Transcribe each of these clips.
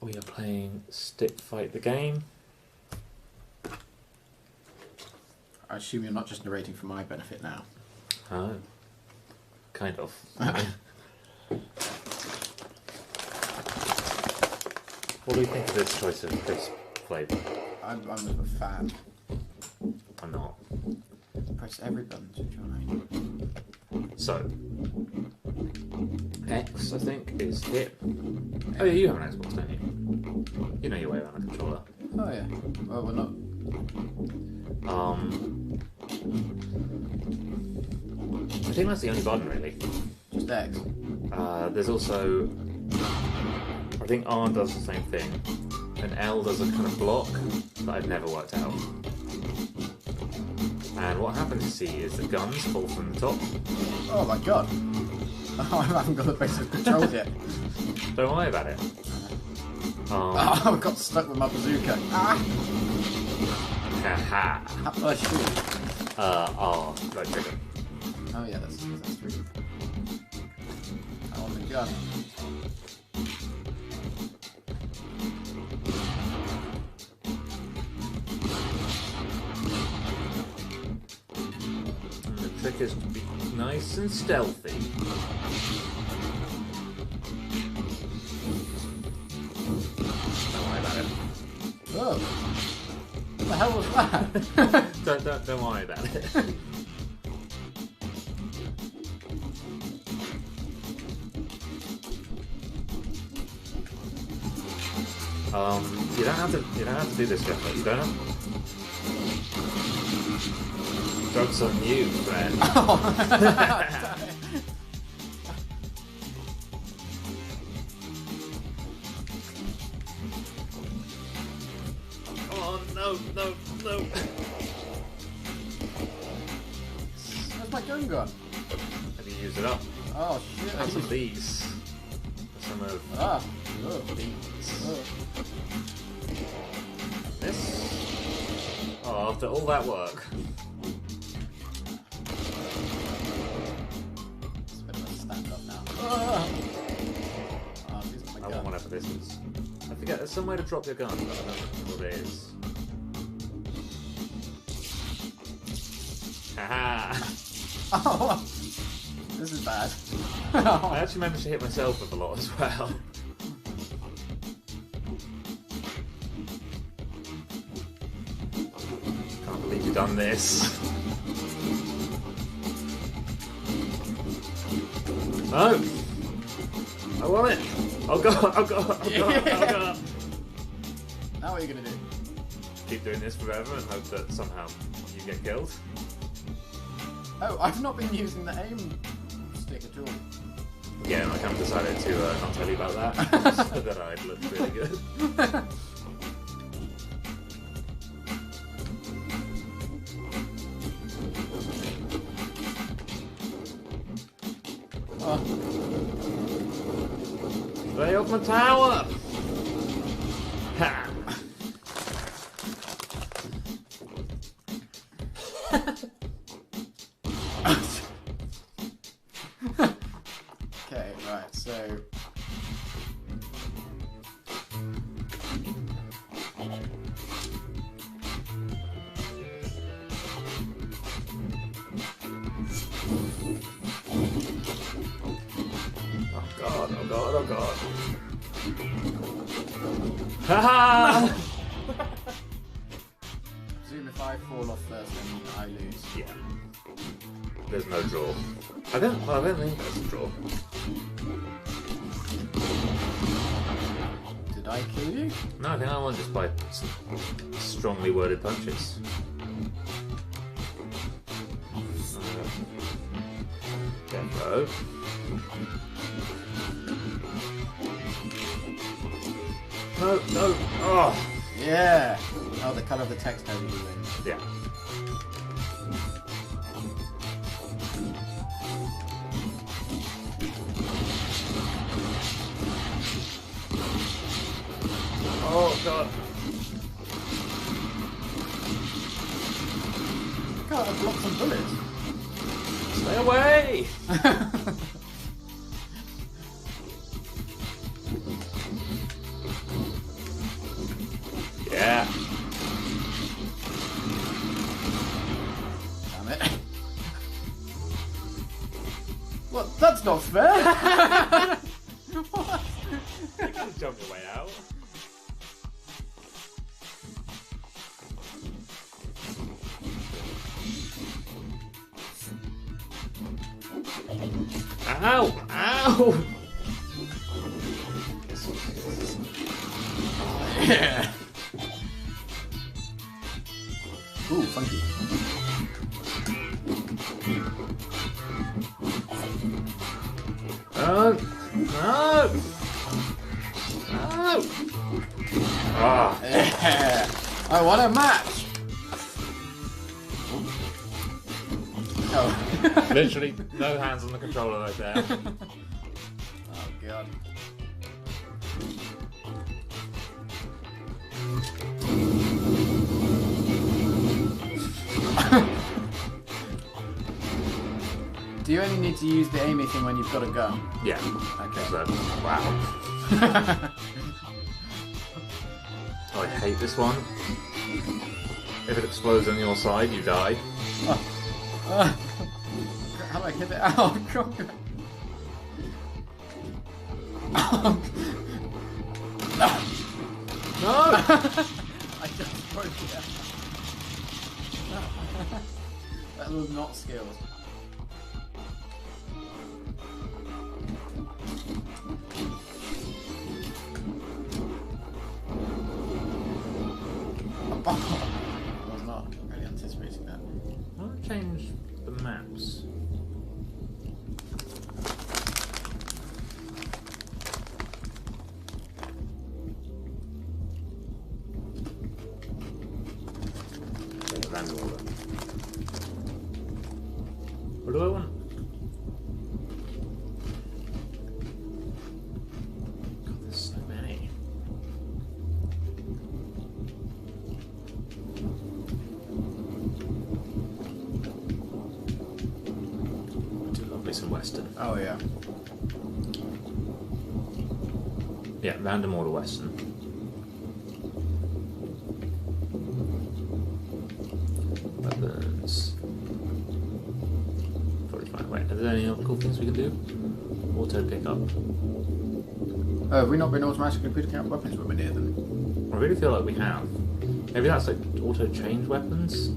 We are playing Stick Fight the game. I assume you're not just narrating for my benefit now. Oh. Kind of. What do you think of this choice of crisp flavour? I'm a fan. I'm not. Press every button to join. So, X, I think, is hit. Oh yeah, you have an Xbox, don't you? You know your way around a controller. Oh yeah. Well, we're not. I think that's the only button, really. Just X. There's also... I think R does the same thing. And L does a kind of block that I've never worked out. And what happens, you see, is the guns fall from the top. Oh my god. Oh, I haven't got the basic controls yet. Don't worry about it. Oh, I got stuck with my bazooka. Ah! Haha. How do I shoot? R, right trigger. Oh yeah, that's true. I want the gun. And the trick is to be nice and stealthy. Don't worry about it. Oh! What the hell was that? Don't worry about it. You don't have to do this yet, but you don't have. Joke's on you, friend. Oh no. Where's my gun gone? Have you used it up? Oh shit! Have some of these. Some of these. This? Oh, after all that work. It's a bit of a stand up now. I want whatever this is. I forget, there's some way to drop your gun, but I don't know what it is. Haha! Oh, this is bad. I actually managed to hit myself with a lot as well. Can't believe you've done this. No! I want it! Oh god! Now what are you gonna do? Keep doing this forever and hope that somehow you get killed. Oh, I've not been using the aim stick at all. Yeah, and I kind of decided to not tell you about that, so that I'd look really good. Stay off my tower! Ha! Okay, right, so... Oh god. Haha! Presume if I fall off first, then I lose. Yeah. There's no draw. I don't think there's a draw. Did I kill you? No, I think I won just by strongly worded punches. Go. No. Oh. Yeah. Oh, the colour of the text over you win. Yeah. Oh god. God, I've blocked some bullets. Stay away! That's not fair. What? You can jump your way out. Ow! Ow! Yeah. Ooh, funky. No! No! No! Ah! Yeah. I want a match. Oh. Literally, no hands on the controller right there. Oh god. Do you only need to use the aiming thing when you've got a gun? Yeah. Okay. So, wow. Oh, I hate this one. If it explodes on your side, you die. How do I hit it? Oh god. Oh. No! I just broke it. That was not skilled. I was not really anticipating that. I want to change the maps. Okay, random order. What do I want? God, there's so many. Do lovely some Western. Oh yeah. Yeah, random order Western. Weapons. Probably fine. Wait, are there any other cool things we can do? Auto pickup. Have we not been automatically picking up weapons when we're near them? I really feel like we have. Maybe that's like auto change weapons?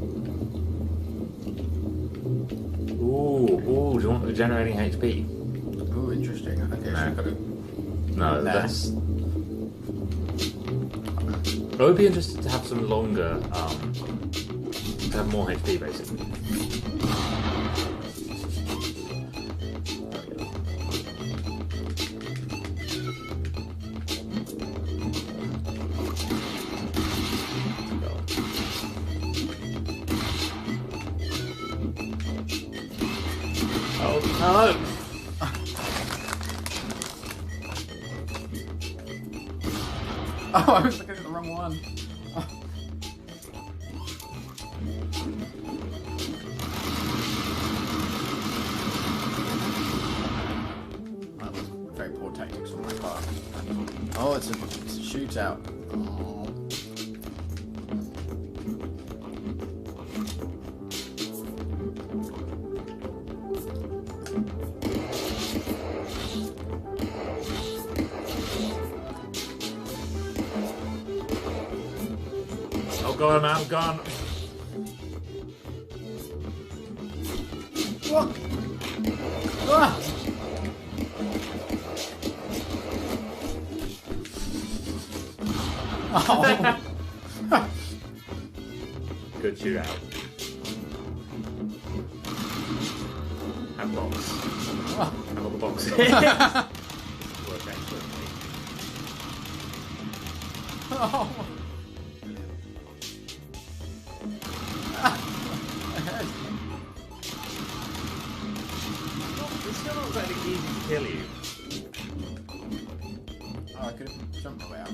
Ooh, do you want the generating HP? Oh, interesting. Okay, so No. we've got to... No, Nah. that's... I would be interested to have some longer, to have more HP basically. Oh no! Oh, I was looking at the wrong one. Oh. That was very poor tactics on my part. Oh, it's a shootout. Oh. Oh god, I'm out, gone. What? Ah! Oh. Good shootout. Have box. Have all the boxes. Work excellently. Oh. It's still not very easy to kill you. Oh, I could have jumped my way out.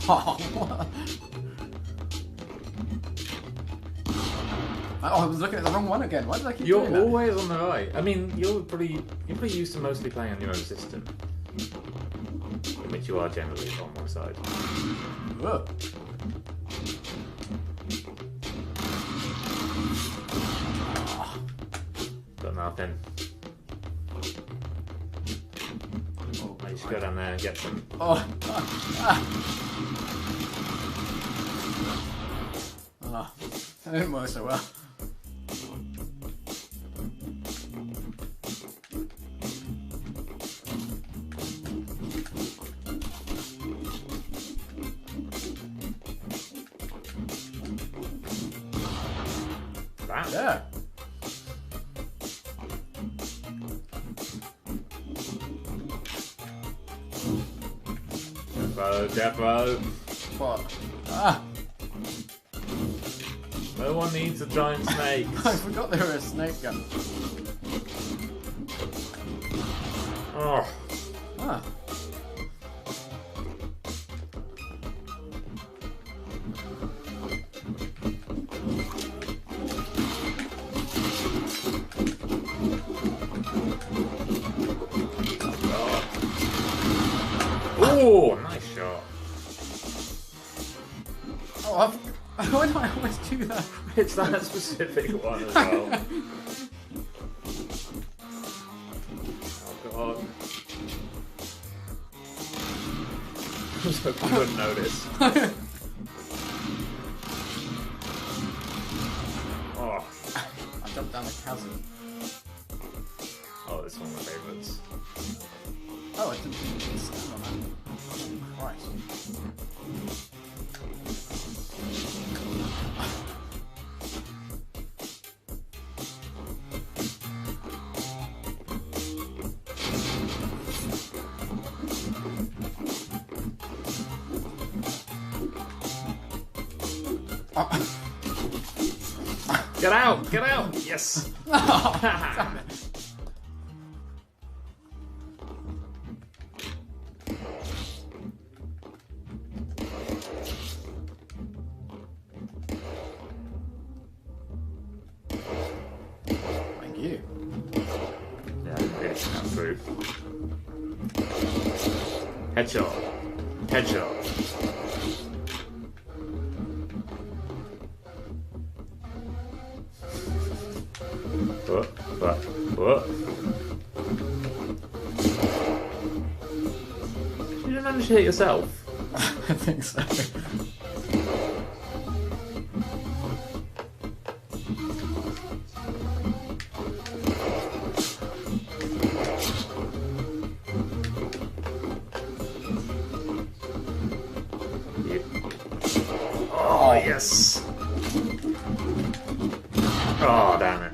Oh, I was looking at the wrong one again. Why did I keep You're doing that? always on the right. I mean, you're pretty used to mostly playing on your own system, in which you are generally on one side. Whoa. Got nothing. Oh, I just go down there and get some. Oh. That didn't work so well. That. Yeah. Defo. What? Ah! No one needs a giant snake. I forgot there was a snake gun. Oh. Ah. Oh, nice shot. Oh, why do I always do that? It's that specific one as well. Oh god. I was hoping you wouldn't notice. Oh. I jumped down a chasm. Oh, this is one of my favourites. Oh, I didn't even stand on that. Oh, Christ. Get out! Get out! Yes! Oh, damn it. Thank you. Yeah, I didn't really come through. Headshot. Headshot. What? You didn't manage to hit yourself? I think so. Oh, yes! Oh, damn it.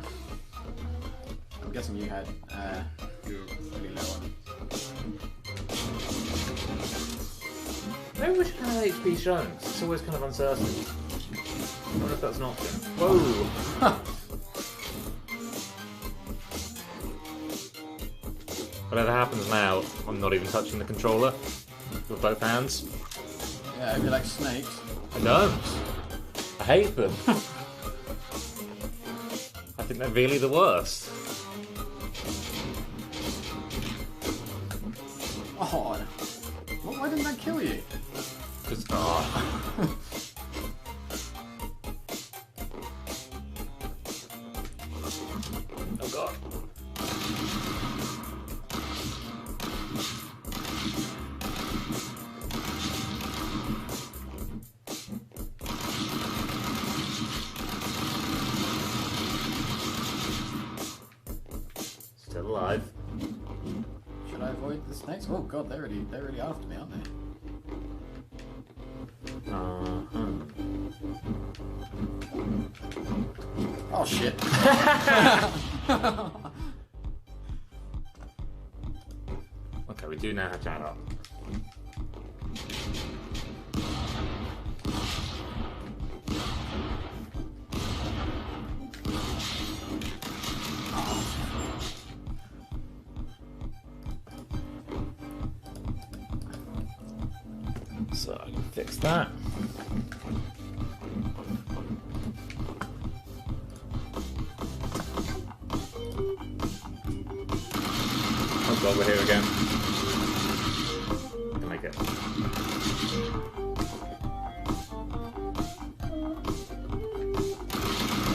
I'm guessing you had you were really low on. Maybe we should have HP shown, 'cause it's always kind of uncertain. I wonder if that's an option. Whoa! Whatever happens now, I'm not even touching the controller with both hands. Yeah, if you like snakes. I don't. I hate them. I think they're really the worst. Oh, why didn't that kill you? Because, oh. Oh god. Still alive. Should I avoid the snakes? Oh god, they're really after me, aren't they? Oh shit. Okay, we do now have chat up. So I can fix that. god, we're here again. I can make it.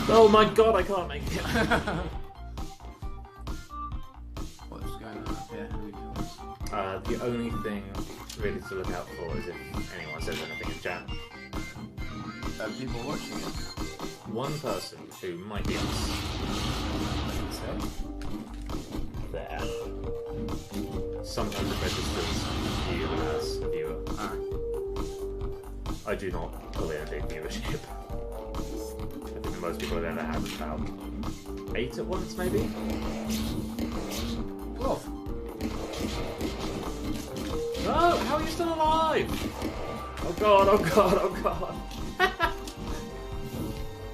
Oh my god, I can't make it. What's going on up here? How do we do this? The only thing really to look out for is if anyone says anything in chat. People watching it. One person who might be us. So, There. Sometimes it registers you as a viewer. I do not pull in a big viewership. I think the most people I've ever had was about 8 at once, maybe? 12. No! How are you still alive? Oh god, oh god, oh god.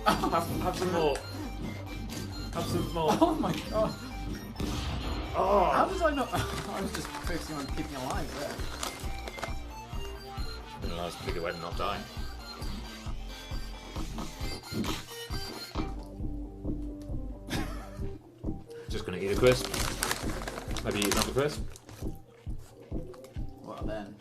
have some more. Have some more. Oh my god. Oh. How did I not? I was just focusing on keeping alive there. Didn't realize to go ahead and not die. Just gonna eat a crisp. Have you eaten up a crisp? Well then.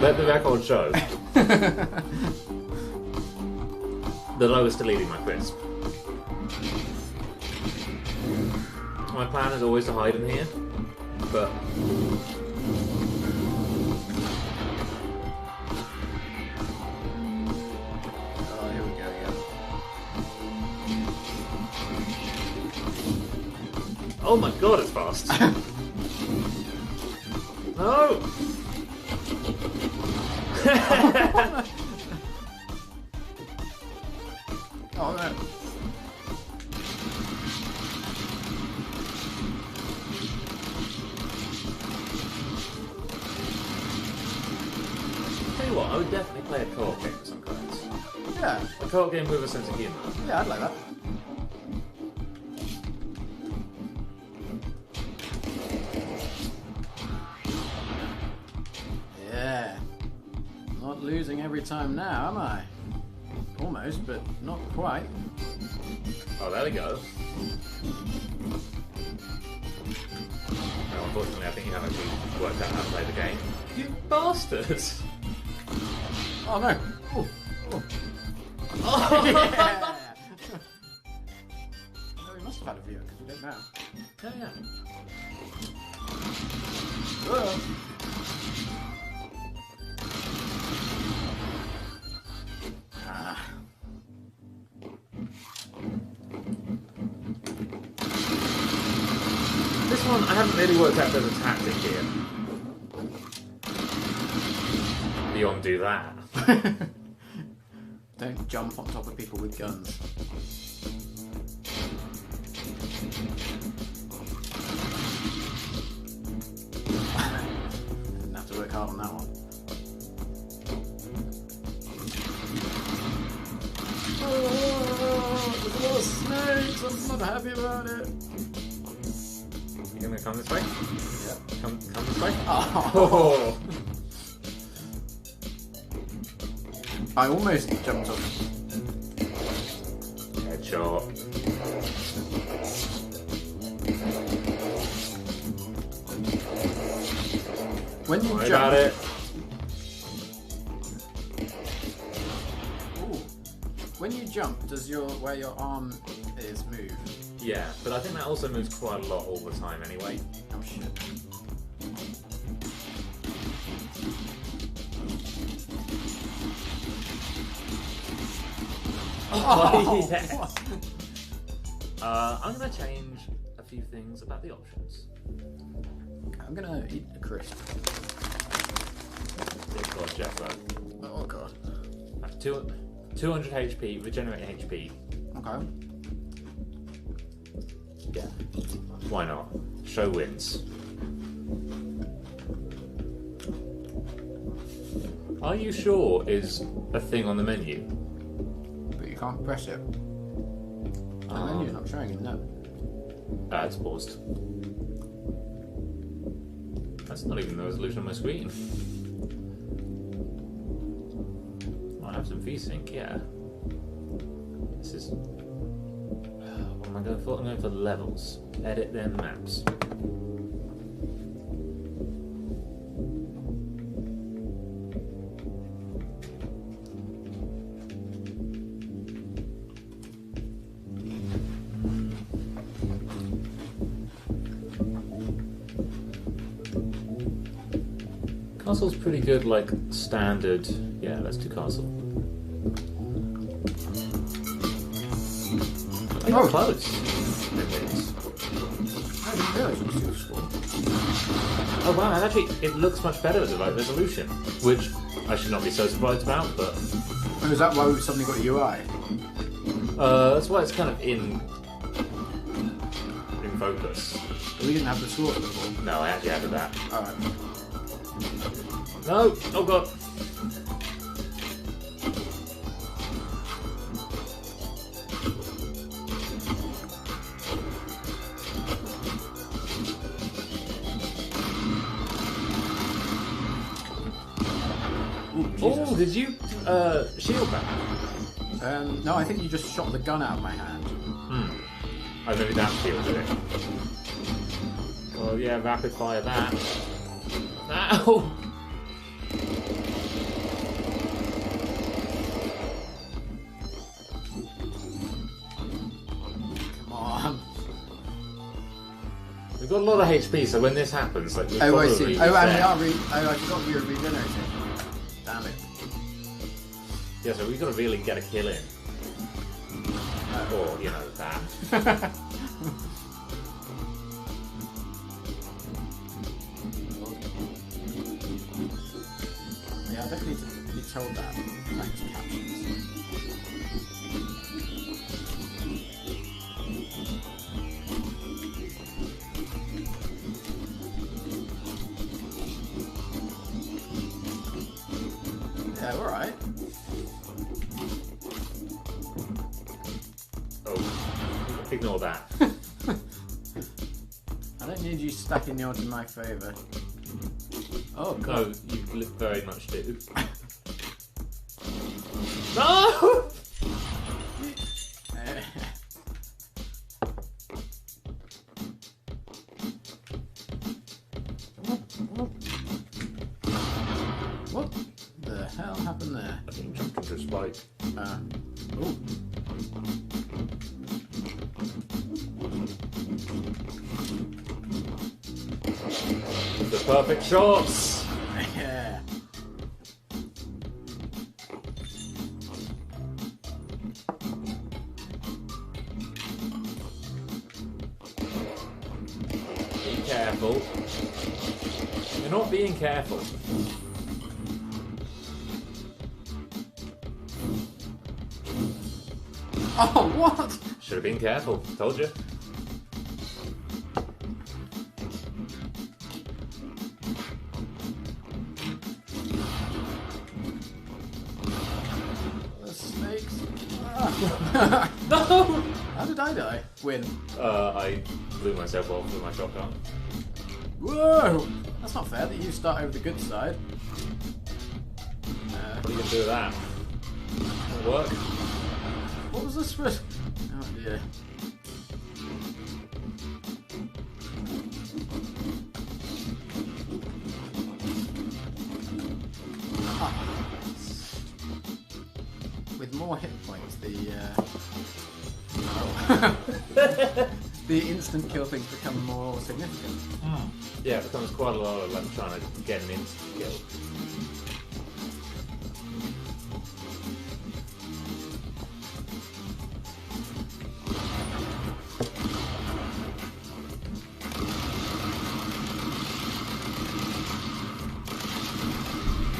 Let the record show that I was still eating my crisp. My plan is always to hide in here, but Oh, here we go again. oh my god, it's fast. No! Oh no. Tell you what, I would definitely play a co-op game of some kind. Yeah. A co-op game with a sense of humour. Yeah, I'd like that. Yeah. Not losing every time now, am I? Almost, but not quite. Oh, there we go. No, unfortunately, I think you haven't actually worked out how to play the game. You bastards! Oh no! Oh! Oh! Yeah. No, we must have had a viewer because we don't know. Yeah, yeah. Whoa. Ah. This one, I haven't really worked out there's a tactic here. Beyond do that. Don't jump on top of people with guns. Didn't have to work hard on that one. Oh, there's a lot of snakes. I'm not happy about it. You gonna come this way? Yep. Come this way? Oh. I almost jumped off. Headshot. When you Worry jump, about it. Ooh. When you jump, does where your arm is move? Yeah, but I think that also moves quite a lot all the time anyway. Oh shit. Oh, yes. I'm going to change a few things about the options. I'm gonna eat a crisp. Dear God, Jeff, Oh god. 200 HP, regenerate HP. Okay. Yeah. Why not? Show wins. Are you sure is a thing on the menu? But you can't press it. The menu's not showing it, no. It's paused. That's not even the resolution on my screen. have some VSync, yeah. This is... what am I going for? I'm going for levels. Edit them maps. Castle's pretty good, like standard. Yeah, let's do castle. Oh, close. I didn't realise it was too small. Oh wow, and actually, it looks much better at the right resolution, which I should not be so surprised about. But Oh, is that why we've suddenly got a UI? that's why it's kind of in focus. We didn't have the sort before. No, I actually added that. Alright. No! Oh god! Oh, did you shield that? No, I think you just shot the gun out of my hand. Oh, maybe that shielded it. Oh yeah, rapid fire that. Ow! Come on. We've got a lot of HP, so when this happens, like, Oh, I see. Oh, and we are I forgot we were regenerating. Damn it. Yeah, so we've got to really get a kill in. Or, you know, that. Yeah, I definitely need to be told that. Thanks, captions. Yeah, alright. Oh, ignore that. I don't need you stacking the odds in my favour. Oh, God. No, you very much do. No! What the hell happened there? I think jumped into a spike. Ooh. The perfect shots! Yeah. Be careful. You're not being careful. Oh, what? Should have been careful. Told you. The snakes. Ah. No! How did I die? Win. I blew myself off with my shotgun. Whoa! That's not fair that you start over the good side. What are you going to do with that? It'll work. What was this for? Oh dear. Ah. With more hit points, the instant kill things become more significant. Yeah, it becomes quite a lot of like trying to get an instant kill.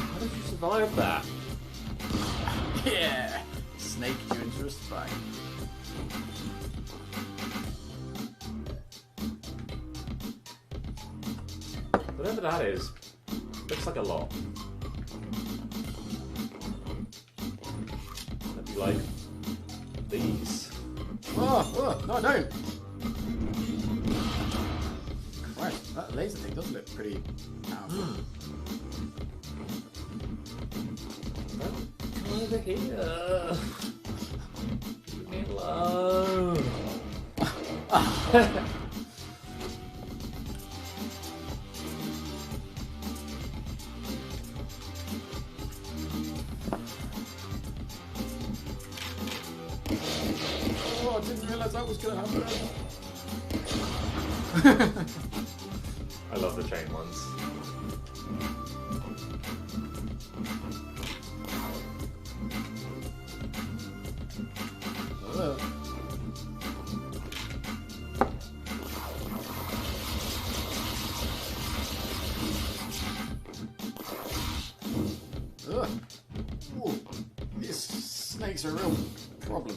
How did you survive that? Yeah! Snake you into a spike. Whatever that is, looks like a lot. That'd be like these. Oh, no, I don't! Christ, that laser thing does look pretty powerful. Kind over here. Leave me alone. Oh, I didn't realise that was going to happen. I love the chain ones. Ugh. Ugh. Ooh, these snakes are a real problem.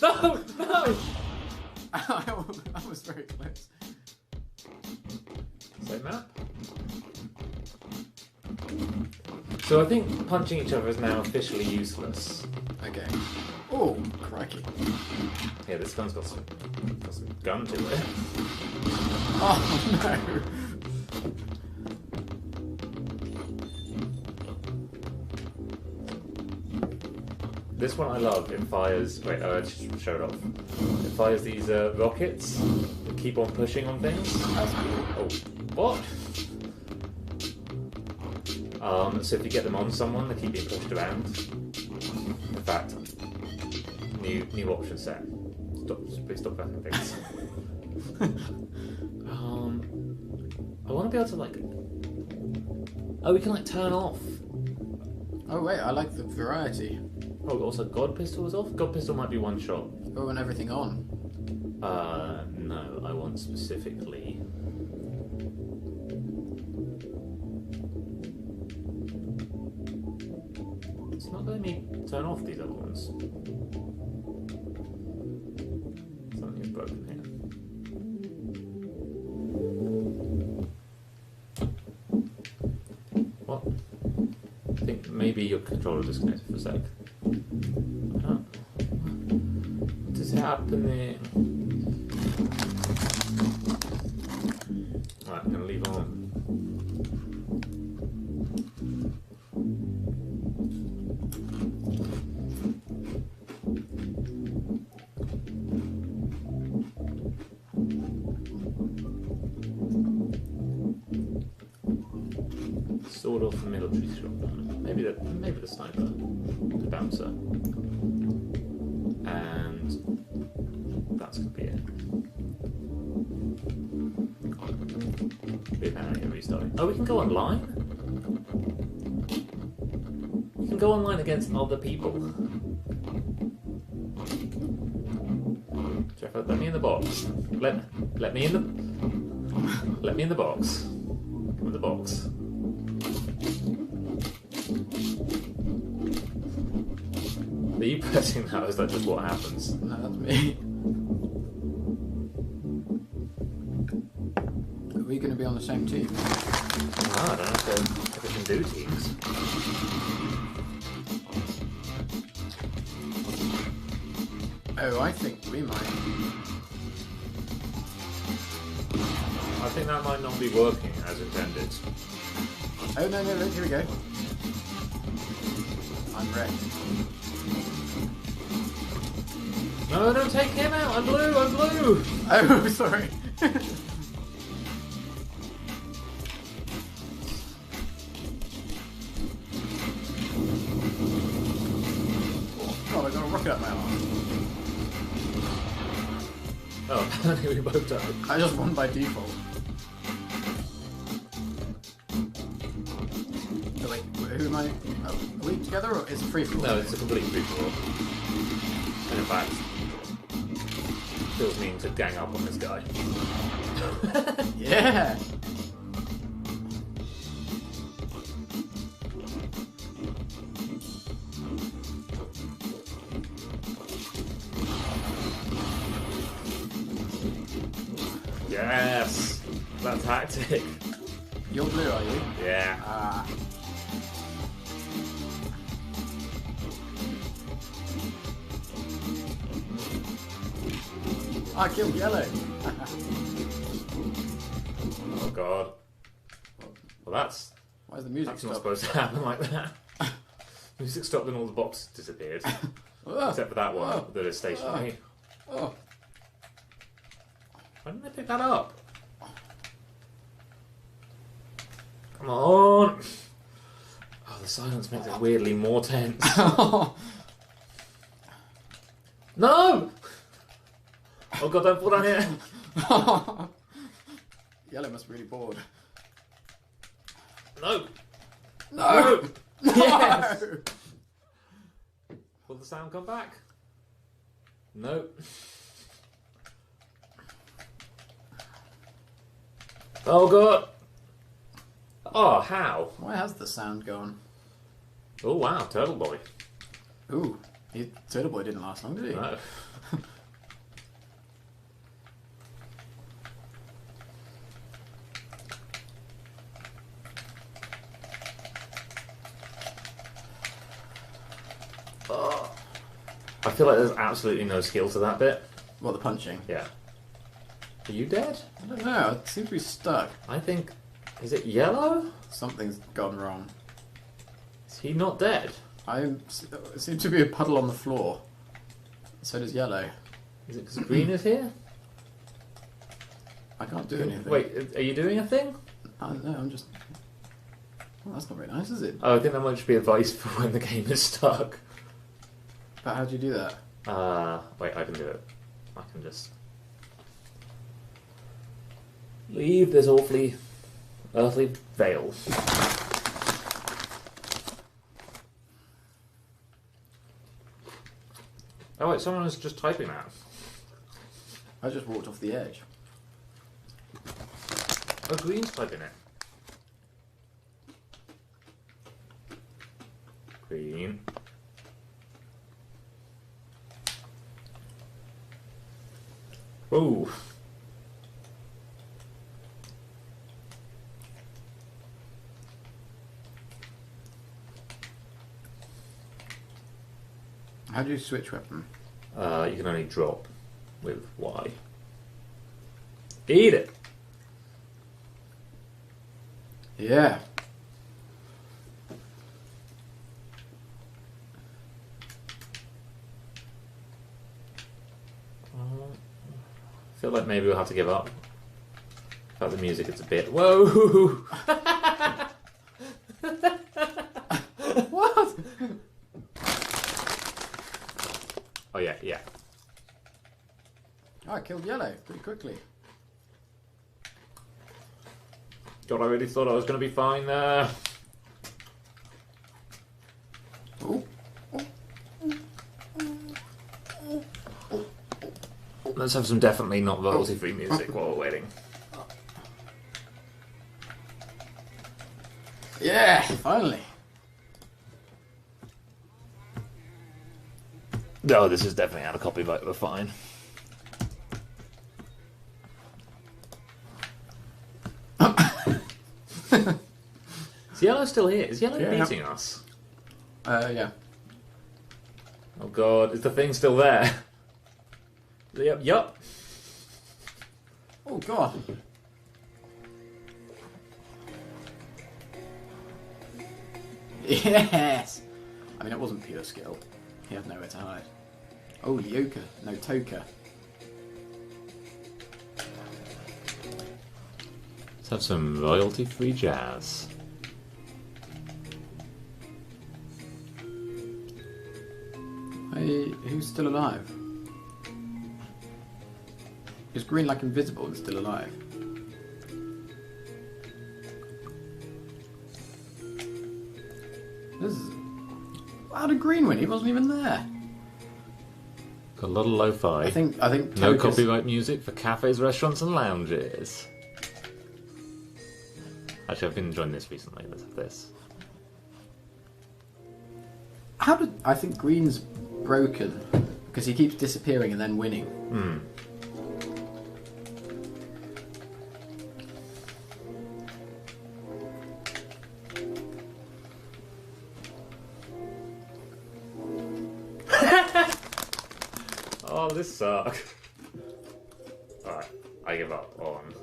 No! No! I was very close. Same map. So I think punching each other is now officially useless. Okay. Oh, crikey. Yeah, this gun's got some gun to it. Oh, no. This one I love. It fires. Wait, I just showed off. It fires these rockets that keep on pushing on things. That's cool. Oh, what? So if you get them on someone, they keep being pushed around. In fact, new option set. Please stop pressing things. I want to be able to like. Oh, we can like turn off. Oh, wait, I like the variety. Oh, also God Pistol was off? God Pistol might be one shot. Oh, and everything on. No, I want specifically... It's not letting me turn off these other ones. Something is broken here. What? I think maybe your controller disconnected for a sec. What is happening? Right, I'm gonna leave on. Sawed off the military shotgun. Maybe the sniper, the bouncer, and that's gonna be it. We're now restarting. Oh, we can go online. You can go online against other people. Jeff, let me in the box. Let me in the box. Come in the box. Are you pressing that, or is that just what happens? No, that's me. Are we going to be on the same team? I don't know if we can do teams. Oh, I think we might. I think that might not be working as intended. Oh, no, look, here we go. I'm wrecked. No, don't take him out! I'm blue! Oh, sorry. God, I got a rocket up my arm. Oh, apparently we both died. I just won by default. So wait, who am I? Oh, are we together or is it free for all? No, it's a complete free-for-all. And in fact, feels mean to gang up on this guy. Yeah! Yes! That tactic. You're blue, are you? Yeah. Ah. I killed yellow. Oh god. Well, that's Why is the music not stopped? supposed to happen like that. Music stopped and all the boxes disappeared. Oh, Except for that one that is stationary. oh. Why didn't they pick that up? Come on! Oh, the silence makes it weirdly more tense. No! Oh god, don't fall down here! Yellow must be really bored. No! No! No! Yes! Will the sound come back? No. Oh god! Oh, how? Why has the sound gone? Oh wow, Turtle Boy. Ooh, Turtle Boy didn't last long, did he? No. Oh. I feel like there's absolutely no skill to that bit. What, the punching? Yeah. Are you dead? I don't know, I seem to be stuck. I think... Is it yellow? Something's gone wrong. Is he not dead? It seems to be a puddle on the floor. So does yellow. Is it because green is here? I can't do anything. Wait, are you doing a thing? No, I'm just... Well, that's not very nice, is it? Oh, I think that might just be advice for when the game is stuck. But how do you do that? Wait, I can do it. I can just... leave this awfully... earthly veil. Oh wait, someone was just typing that. I just walked off the edge. Oh, green's typing it. Green. Ooh. How do you switch weapon? You can only drop with Y. Eat it! Yeah. I feel like maybe we'll have to give up. About the music, it's a bit... Whoa! What? Oh yeah, yeah. Oh, I killed yellow pretty quickly. God, I really thought I was going to be fine there. Ooh. Let's have some definitely not royalty-free music while we're waiting. Yeah, finally. No, this is definitely out of copyright, we're fine. Is Yellow still here? Is Yellow beating us? Yeah. Oh god, is the thing still there? Yep, yup. Oh god. Yes! I mean, it wasn't pure skill. He had nowhere to hide. Oh, Yoka. No, Toka. Let's have some royalty-free jazz. Hey, who's still alive? Is green like invisible and still alive? This is... How did green win? He wasn't even there. Got a lot of lo-fi. I think no Toka's... copyright music for cafes, restaurants and lounges. Actually, I've been enjoying this recently. Let's have this. How did... I think green's broken because he keeps disappearing and then winning. Hmm. Oh, this sucks. Alright, I give up on...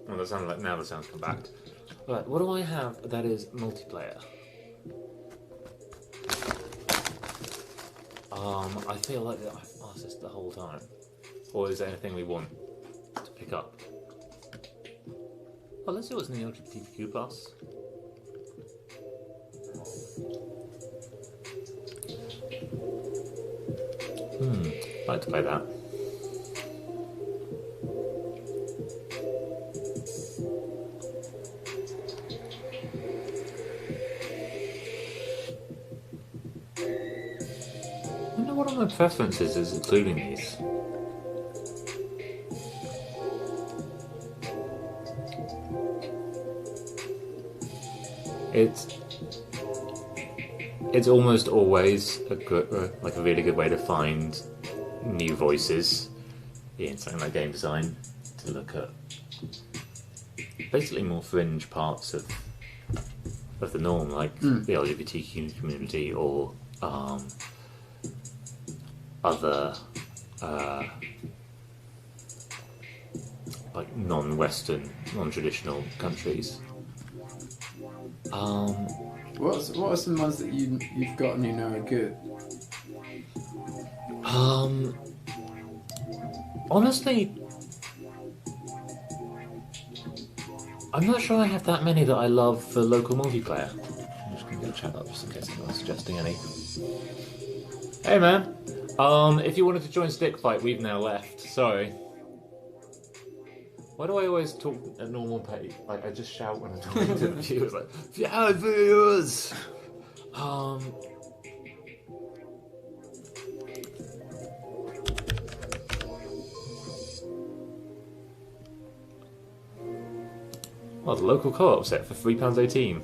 Well, that sounded like now the sound's come back. Right, what do I have that is multiplayer? I feel like I've asked this the whole time. Or is there anything we want to pick up? Well, let's see what's in the LGBTQ plus. I'd like to play that. I wonder what are my preferences is including these. It's almost always a good, like a really good way to find new voices in something like game design, to look at basically more fringe parts of the norm, like the LGBTQ community or other like non-Western, non-traditional countries. What are some ones that you've got and you know are good? Honestly, I'm not sure I have that many that I love for local multiplayer. I'm just going to get the chat up just in case anyone's suggesting any. Hey man, if you wanted to join Stickfight, we've now left. Sorry. Why do I always talk at normal pace? Like, I just shout when I'm talking to the viewers, like, yeah, viewers! Well, the local co-op set for £3.18.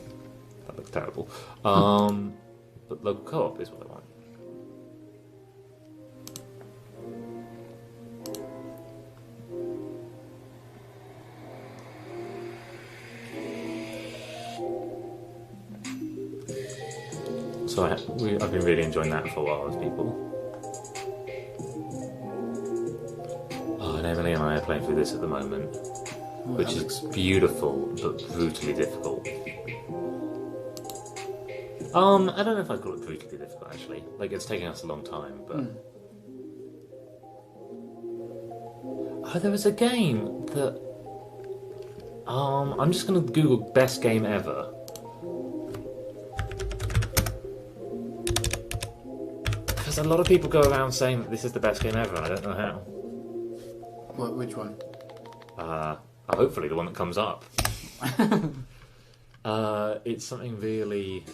That looks terrible. But local co-op is what I want. So I've been really enjoying that for a while with people. Oh, and Emily and I are playing through this at the moment, which is beautiful but brutally difficult. I don't know if I'd call it brutally difficult actually. Like, it's taking us a long time, but oh, there was a game that I'm just gonna Google best game ever. Because a lot of people go around saying that this is the best game ever, and I don't know how. Which one? Hopefully the one that comes up. It's something really...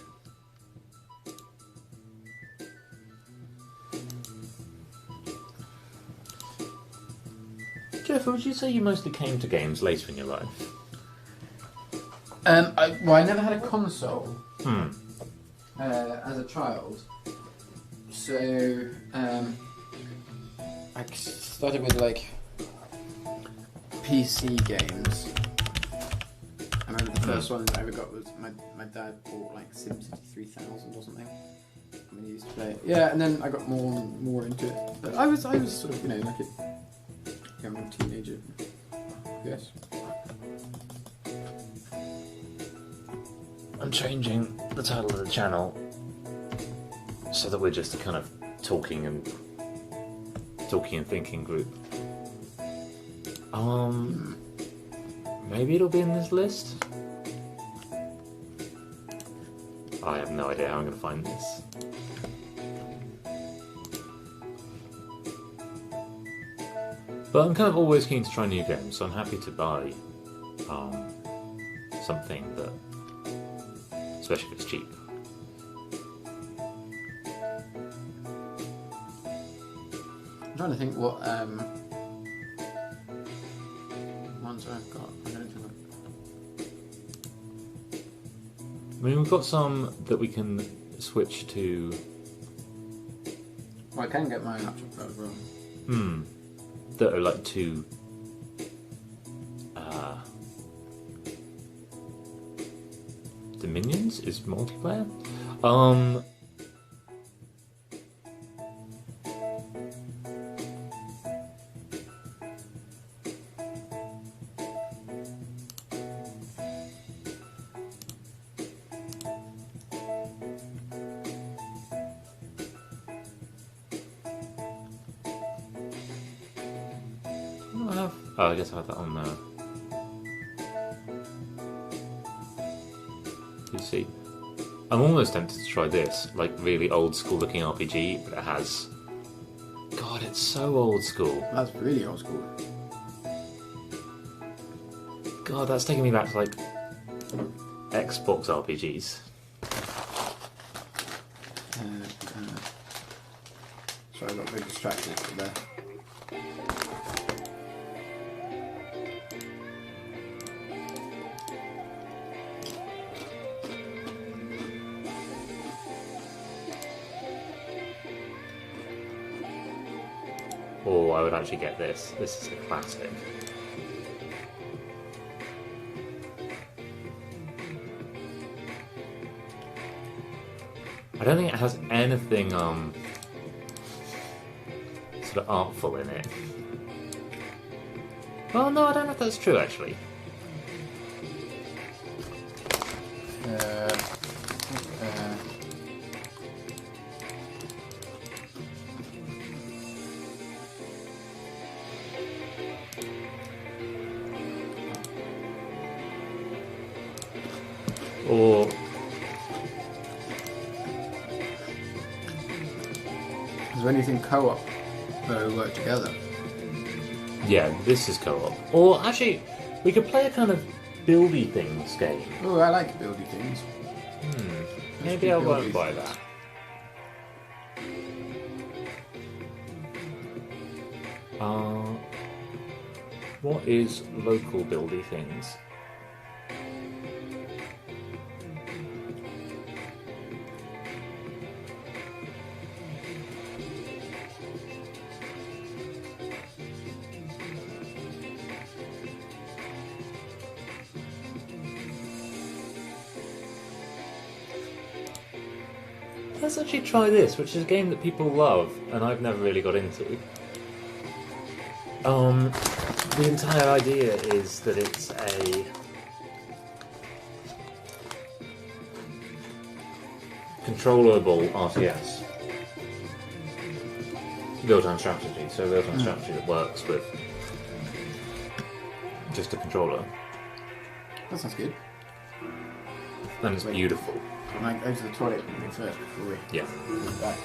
Jeff, would you say you mostly came to games later in your life? I never had a console as a child. So, I started with, like, PC games. I remember the first one I ever got was my dad bought, like, SimCity 3000 or something. I mean, he used to play it. Yeah, and then I got more into it. But I was sort of, like a young teenager, yes. I'm changing the title of the channel so that we're just a kind of talking and thinking group. Maybe it'll be in this list. I have no idea how I'm going to find this. But I'm kind of always keen to try new games, so I'm happy to buy something that, especially if it's cheap. I'm trying to think what ones I've got. I don't think I mean, we've got some that we can switch to. Well, I can get my own laptop as well. That are like two. Dominions is multiplayer. have? Oh, I guess I have that on there. You see, I'm almost tempted to try this, like really old school looking RPG, but it has. God, it's so old school. That's really old school. God, that's taking me back to like Xbox RPGs. Sorry, I got a bit distracted there. Or I would actually get this. This is a classic. I don't think it has anything sort of artful in it. Well, no, I don't know if that's true actually. Or is there anything co-op where we work together? yeah, this is co-op. Or actually, we could play a kind of buildy things game. Oh, I like buildy things. Maybe I won't buy that. What is local buildy things? Let's actually try this, which is a game that people love, and I've never really got into. The entire idea is that it's a controllable RTS. Real-time strategy, so real-time strategy that works with just a controller. That sounds good. And it's beautiful. Can I go to the toilet first before we Yeah. get back?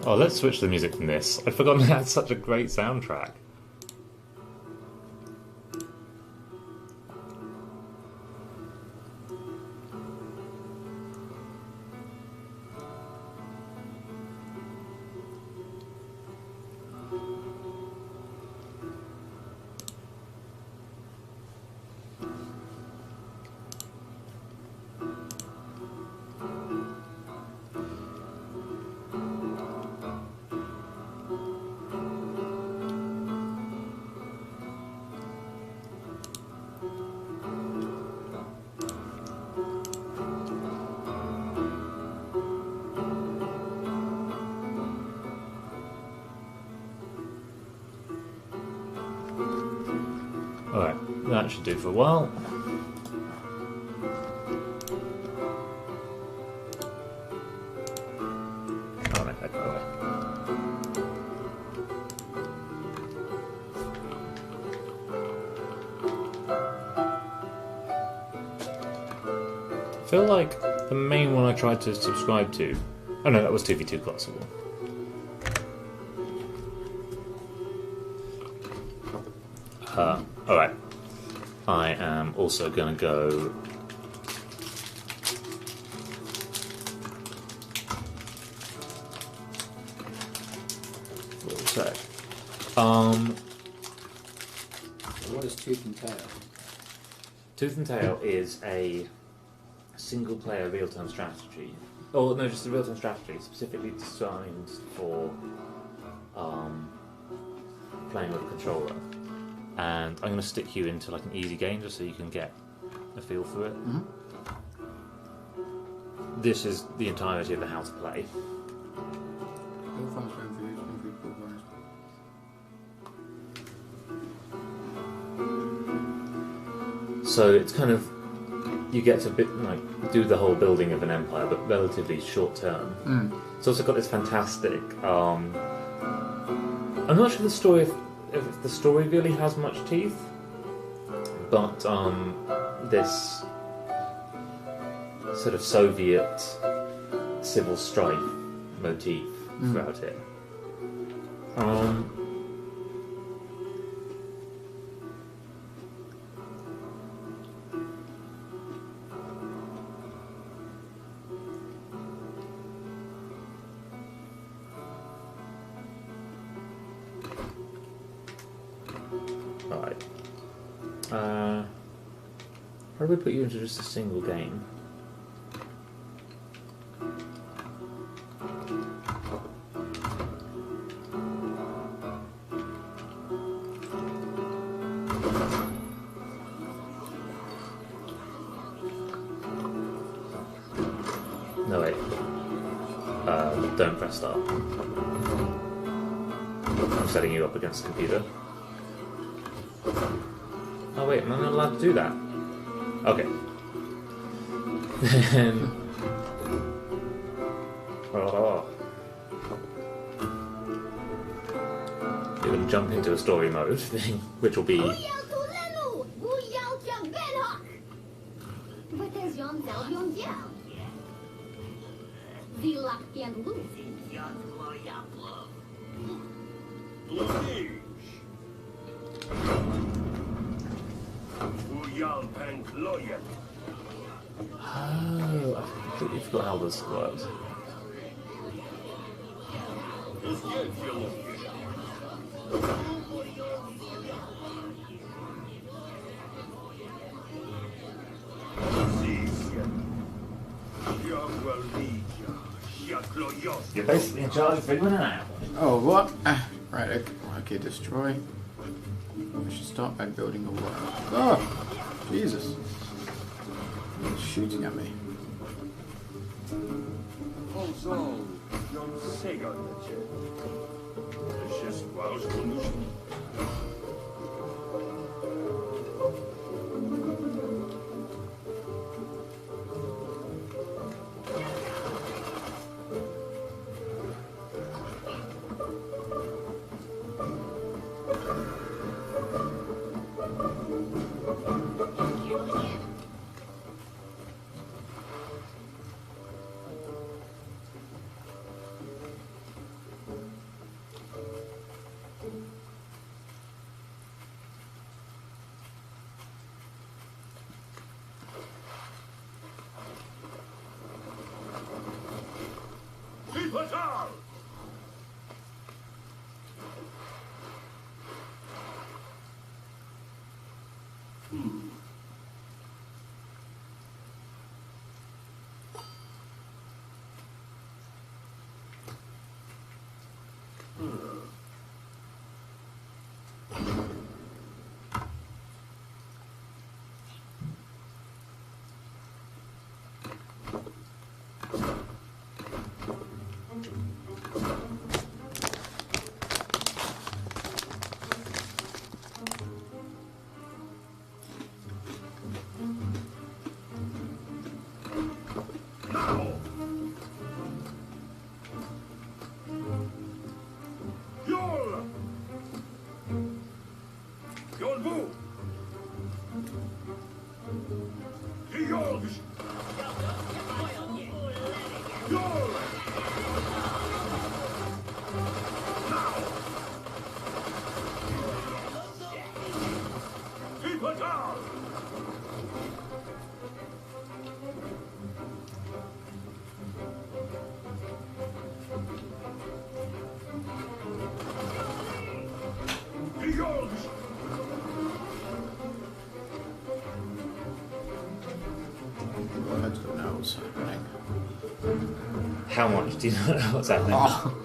Oh, let's switch the music from this. I'd forgotten it had such a great soundtrack. Alright, that should do for a while. I'll make that go away. I feel like the main one I tried to subscribe to... Oh no, that was 2v2 Classical. Alright. I am also going to go... sec. What is Tooth and Tail? Tooth and Tail is a single-player real-time strategy. Oh no, just a real-time strategy specifically designed for playing with a controller. And I'm going to stick you into like an easy game just so you can get a feel for it. Mm-hmm. This is the entirety of the how to play. So it's kind of, you get to do the whole building of an empire, but relatively short term. It's also got this fantastic. I'm not sure if the story really has much teeth, but this sort of Soviet civil strife motif throughout it. Right. How do we put you into just a single game? No, wait. Don't press start. I'm setting you up against the computer. Oh wait, am I not allowed to do that? Okay. Then... Oh. You're going to jump into a story mode thing, which will be... Oh, I completely forgot how this works. You're basically in charge of figuring it out. Oh, what? Right, okay, destroy. I should start by building a wall. Oh, Jesus. It's shooting at me. How much? Do you know what's happening? Oh.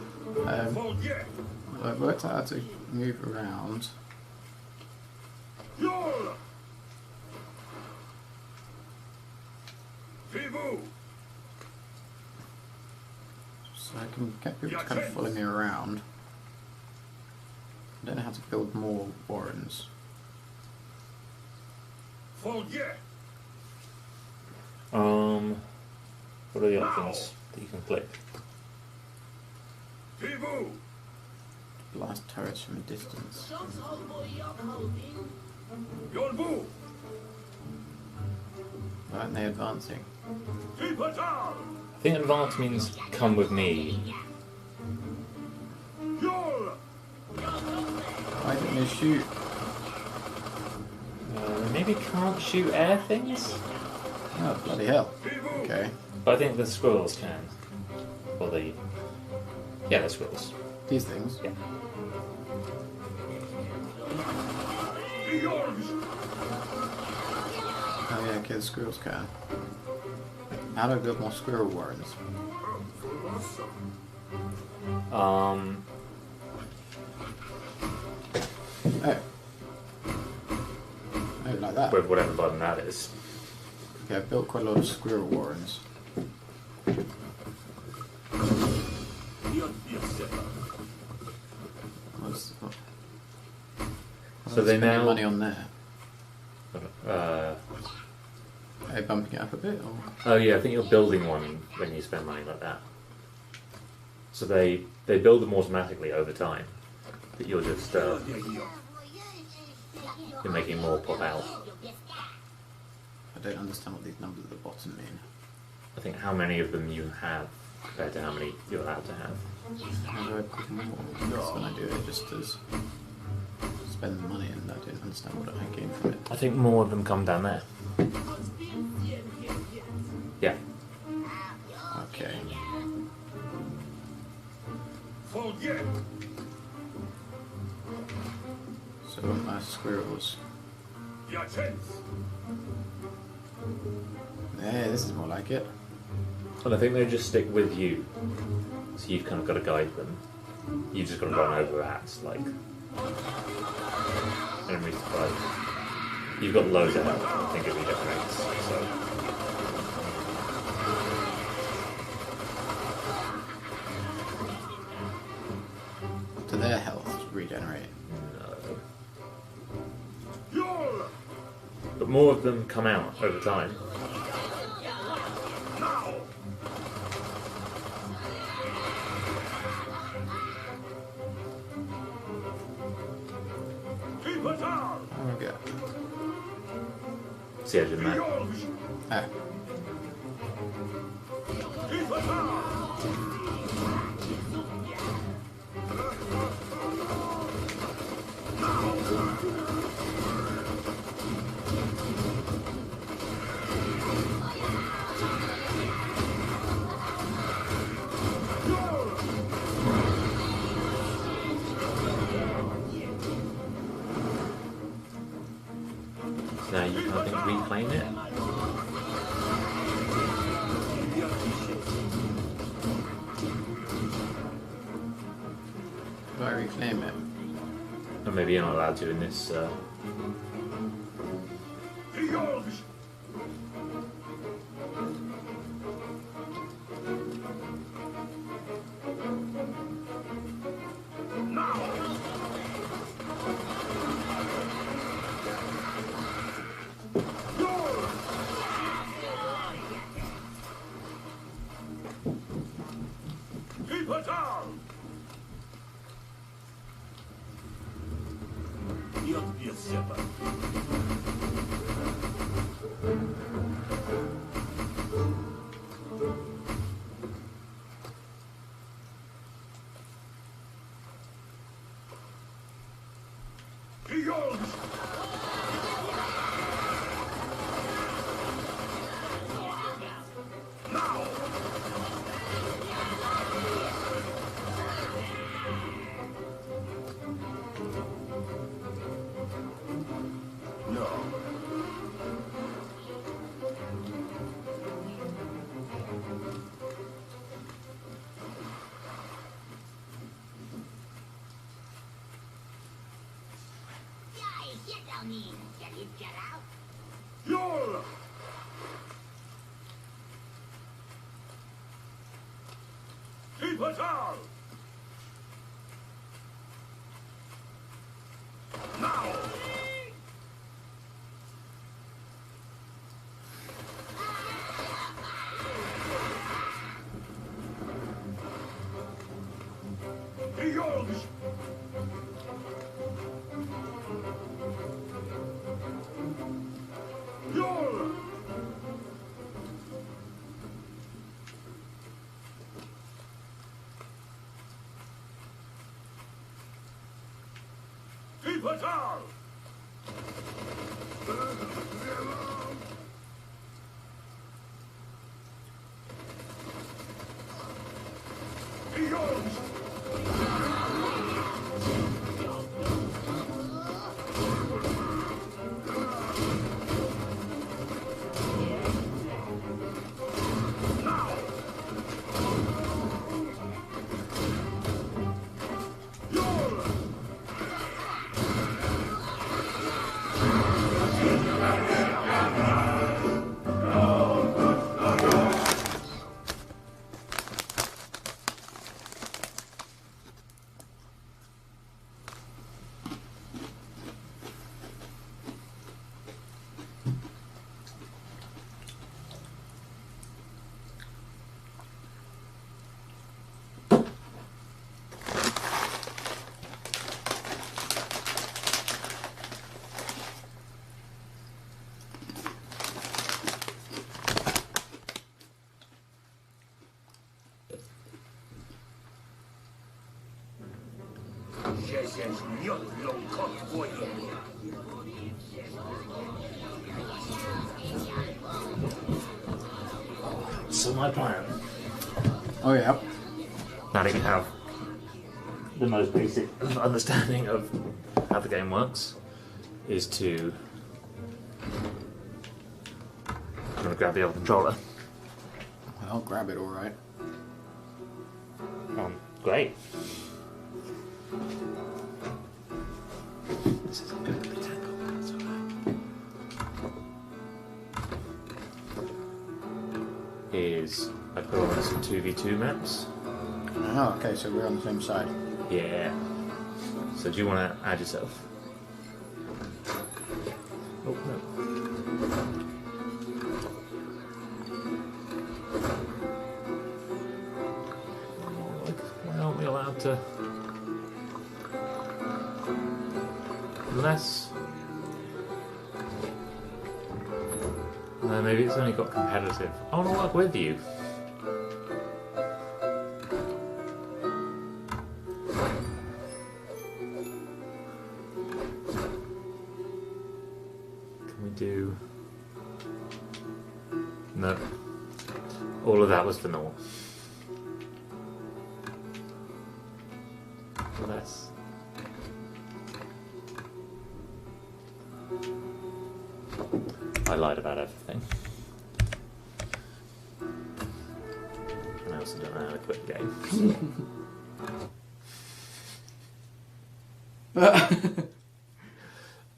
I worked out how to move around. So I can get people to kind of follow me around. I don't know how to build more warrens. What are the options that you can click? Blast turrets from a distance. Why aren't they advancing? I think advance means come with me. Why didn't they shoot? Maybe can't shoot air things? Oh, bloody hell. Okay. But I think the squirrels can. Or the... Yeah, the squirrels. These things? Yeah. Oh yeah, okay, the squirrels can. How do I build more squirrel warrens? Oh. Oh, like that? With whatever button that is. Okay, I've built quite a lot of squirrel warrens. What? So they now... money on there. Uh, Are they bumping it up a bit? Or? oh yeah, I think you're building one when you spend money like that. So they build them automatically over time. That you're just you're making more pop out. I don't understand what these numbers at the bottom mean. I think how many of them you have compared to how many you're allowed to have. How do I put more? That's when I do it just as spend the money, and I don't understand what I gain from it. I think more of them come down there. Yeah. Okay. So I want my squirrels. Yeah, this is more like it. And I think they just stick with you. So you've kind of got to guide them. You've just got to run over rats, like... Enemies to fight. You've got loads of health, I think, if you hit rates, so... To their health regenerate. No. But more of them come out over time. Oh, okay. See, I did that. Ah. Now you can, I think, reclaim it. Do I reclaim it? Or maybe you're not allowed to in this... No. Keep it out! Now! Be yours! Yours! Keep it out! Be yours! Now! Yours! So my plan, Oh yeah. now that you have the most basic understanding of how the game works, is to I'm gonna grab the other controller. I'll grab it. All right. Great. This isn't going to be tangled, that's alright. Is I put on some 2v2 maps. Oh, okay. So we're on the same side. Yeah. So do you want to add yourself? Oh no. Why aren't we allowed to? Unless. No, maybe it's only got competitive. I want to work with you. Can we do. No. All of that was for naught. Less. I lied about everything. And I also don't know how to quit the game.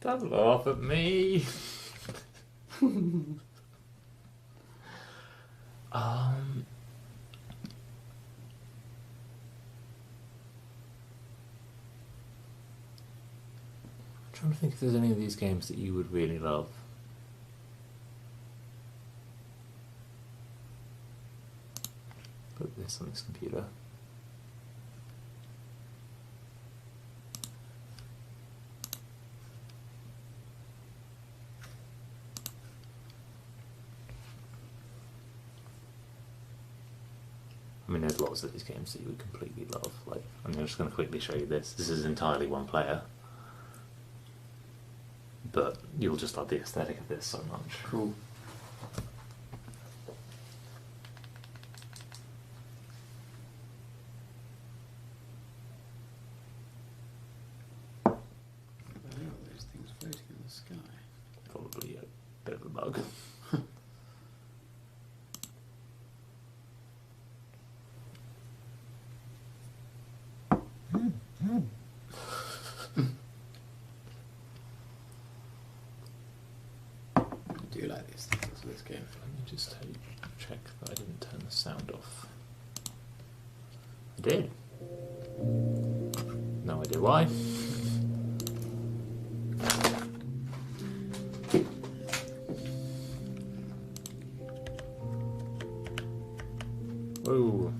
Don't laugh at me. I'm trying to think if there's any of these games that you would really love. Put this on this computer. I mean, there's lots of these games that you would completely love. Like, I'm just going to quickly show you this. This is entirely one player. But you'll just love the aesthetic of this so much. Cool. Those things floating in the sky. Probably a bit of a bug. this game. Let me just check that I didn't turn the sound off. I did. No idea why. Whoa.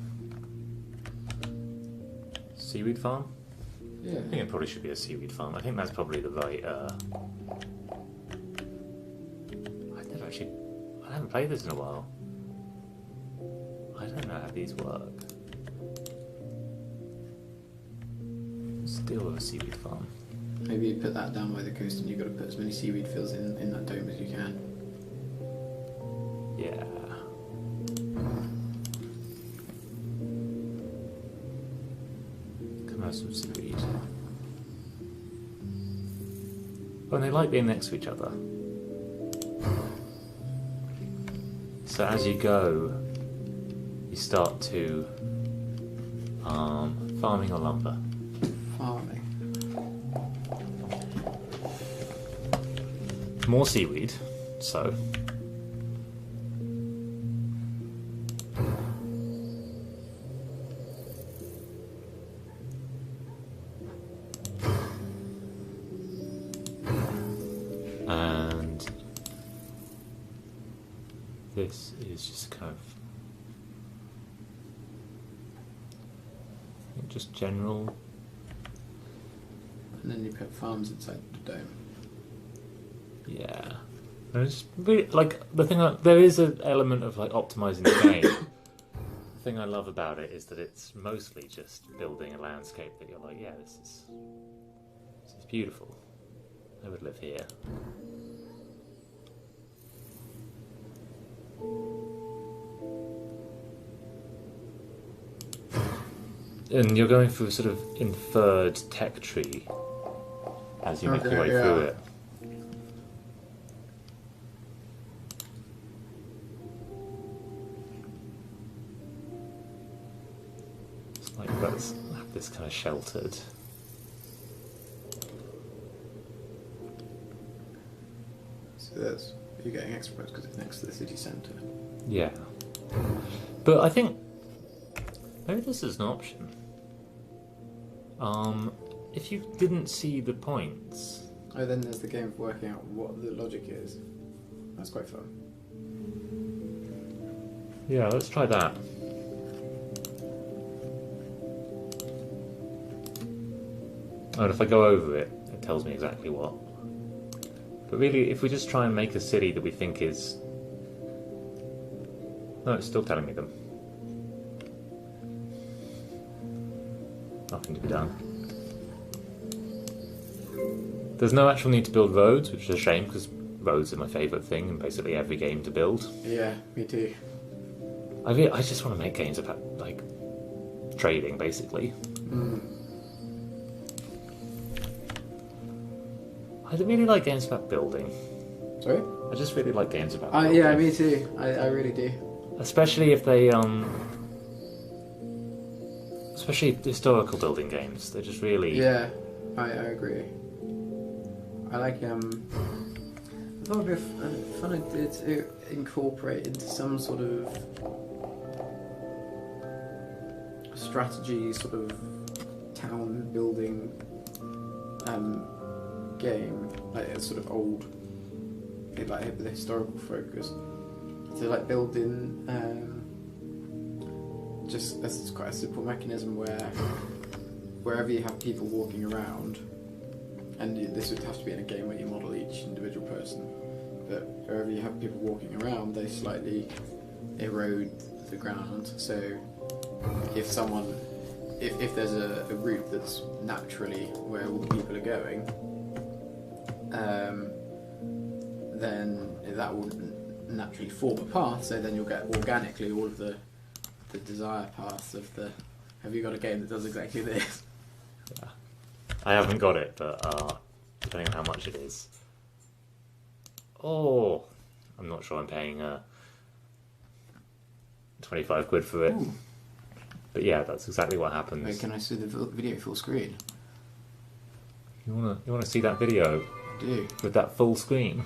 Seaweed farm? Yeah. I think it probably should be a seaweed farm. I think that's probably the right. I haven't played this in a while. I don't know how these work. Still a seaweed farm. Maybe you put that down by the coast and you've got to put as many seaweed fields in that dome as you can. Yeah. Come have some seaweed. Oh, and they like being next to each other. So as you go, you start to farming or lumber. Farming. More seaweed, so. And this is just kind of just general. And then you put farms inside the dome. Yeah. And it's really, like the thing. There is an element of like optimizing the game. The thing I love about it is that it's mostly just building a landscape that you're like, yeah, this is beautiful. I would live here. And you're going through a sort of inferred tech tree as you make your way through it. It's like let's have this kind of sheltered. So that's you're getting extra points because it's next to the city centre. Yeah. But I think maybe this is an option. If you didn't see the points. Oh, then there's the game of working out what the logic is. That's quite fun. Yeah, let's try that. Oh, and if I go over it, it tells me exactly what. But really, if we just try and make a city that we think is... No, it's still telling me them. Nothing to be done. There's no actual need to build roads, which is a shame, because roads are my favourite thing in basically every game to build. Yeah, me too. I just want to make games about, like, trading, basically. I really like games about building. Sorry? I just really like games about building. Yeah, me too. I really do. Especially if they, especially historical building games. They're just really... Yeah, I agree. I like, I thought it'd be fun to incorporate into some sort of strategy, sort of town building game, like a sort of old, like with a historical focus, to like build in just it's quite a simple mechanism where wherever you have people walking around, and this would have to be in a game where you model each individual person, but wherever you have people walking around, they slightly erode the ground. So if there's a route that's naturally where all the people are going, then that will naturally form a path, so then you'll get organically all of the desired paths of the... Have you got a game that does exactly this? Yeah. I haven't got it, but depending on how much it is. Oh, I'm not sure I'm paying 25 quid for it. Ooh. But yeah, that's exactly what happens. Wait, can I see the video full screen? You wanna see that video I do. with that full screen?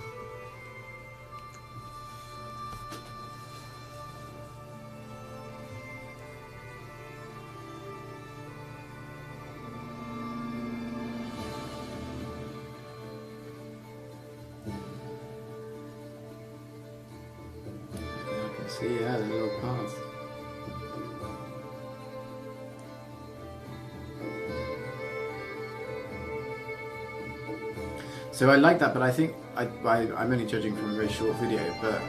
See, yeah, the little path. So I like that, but I think I'm only judging from a very short video, but...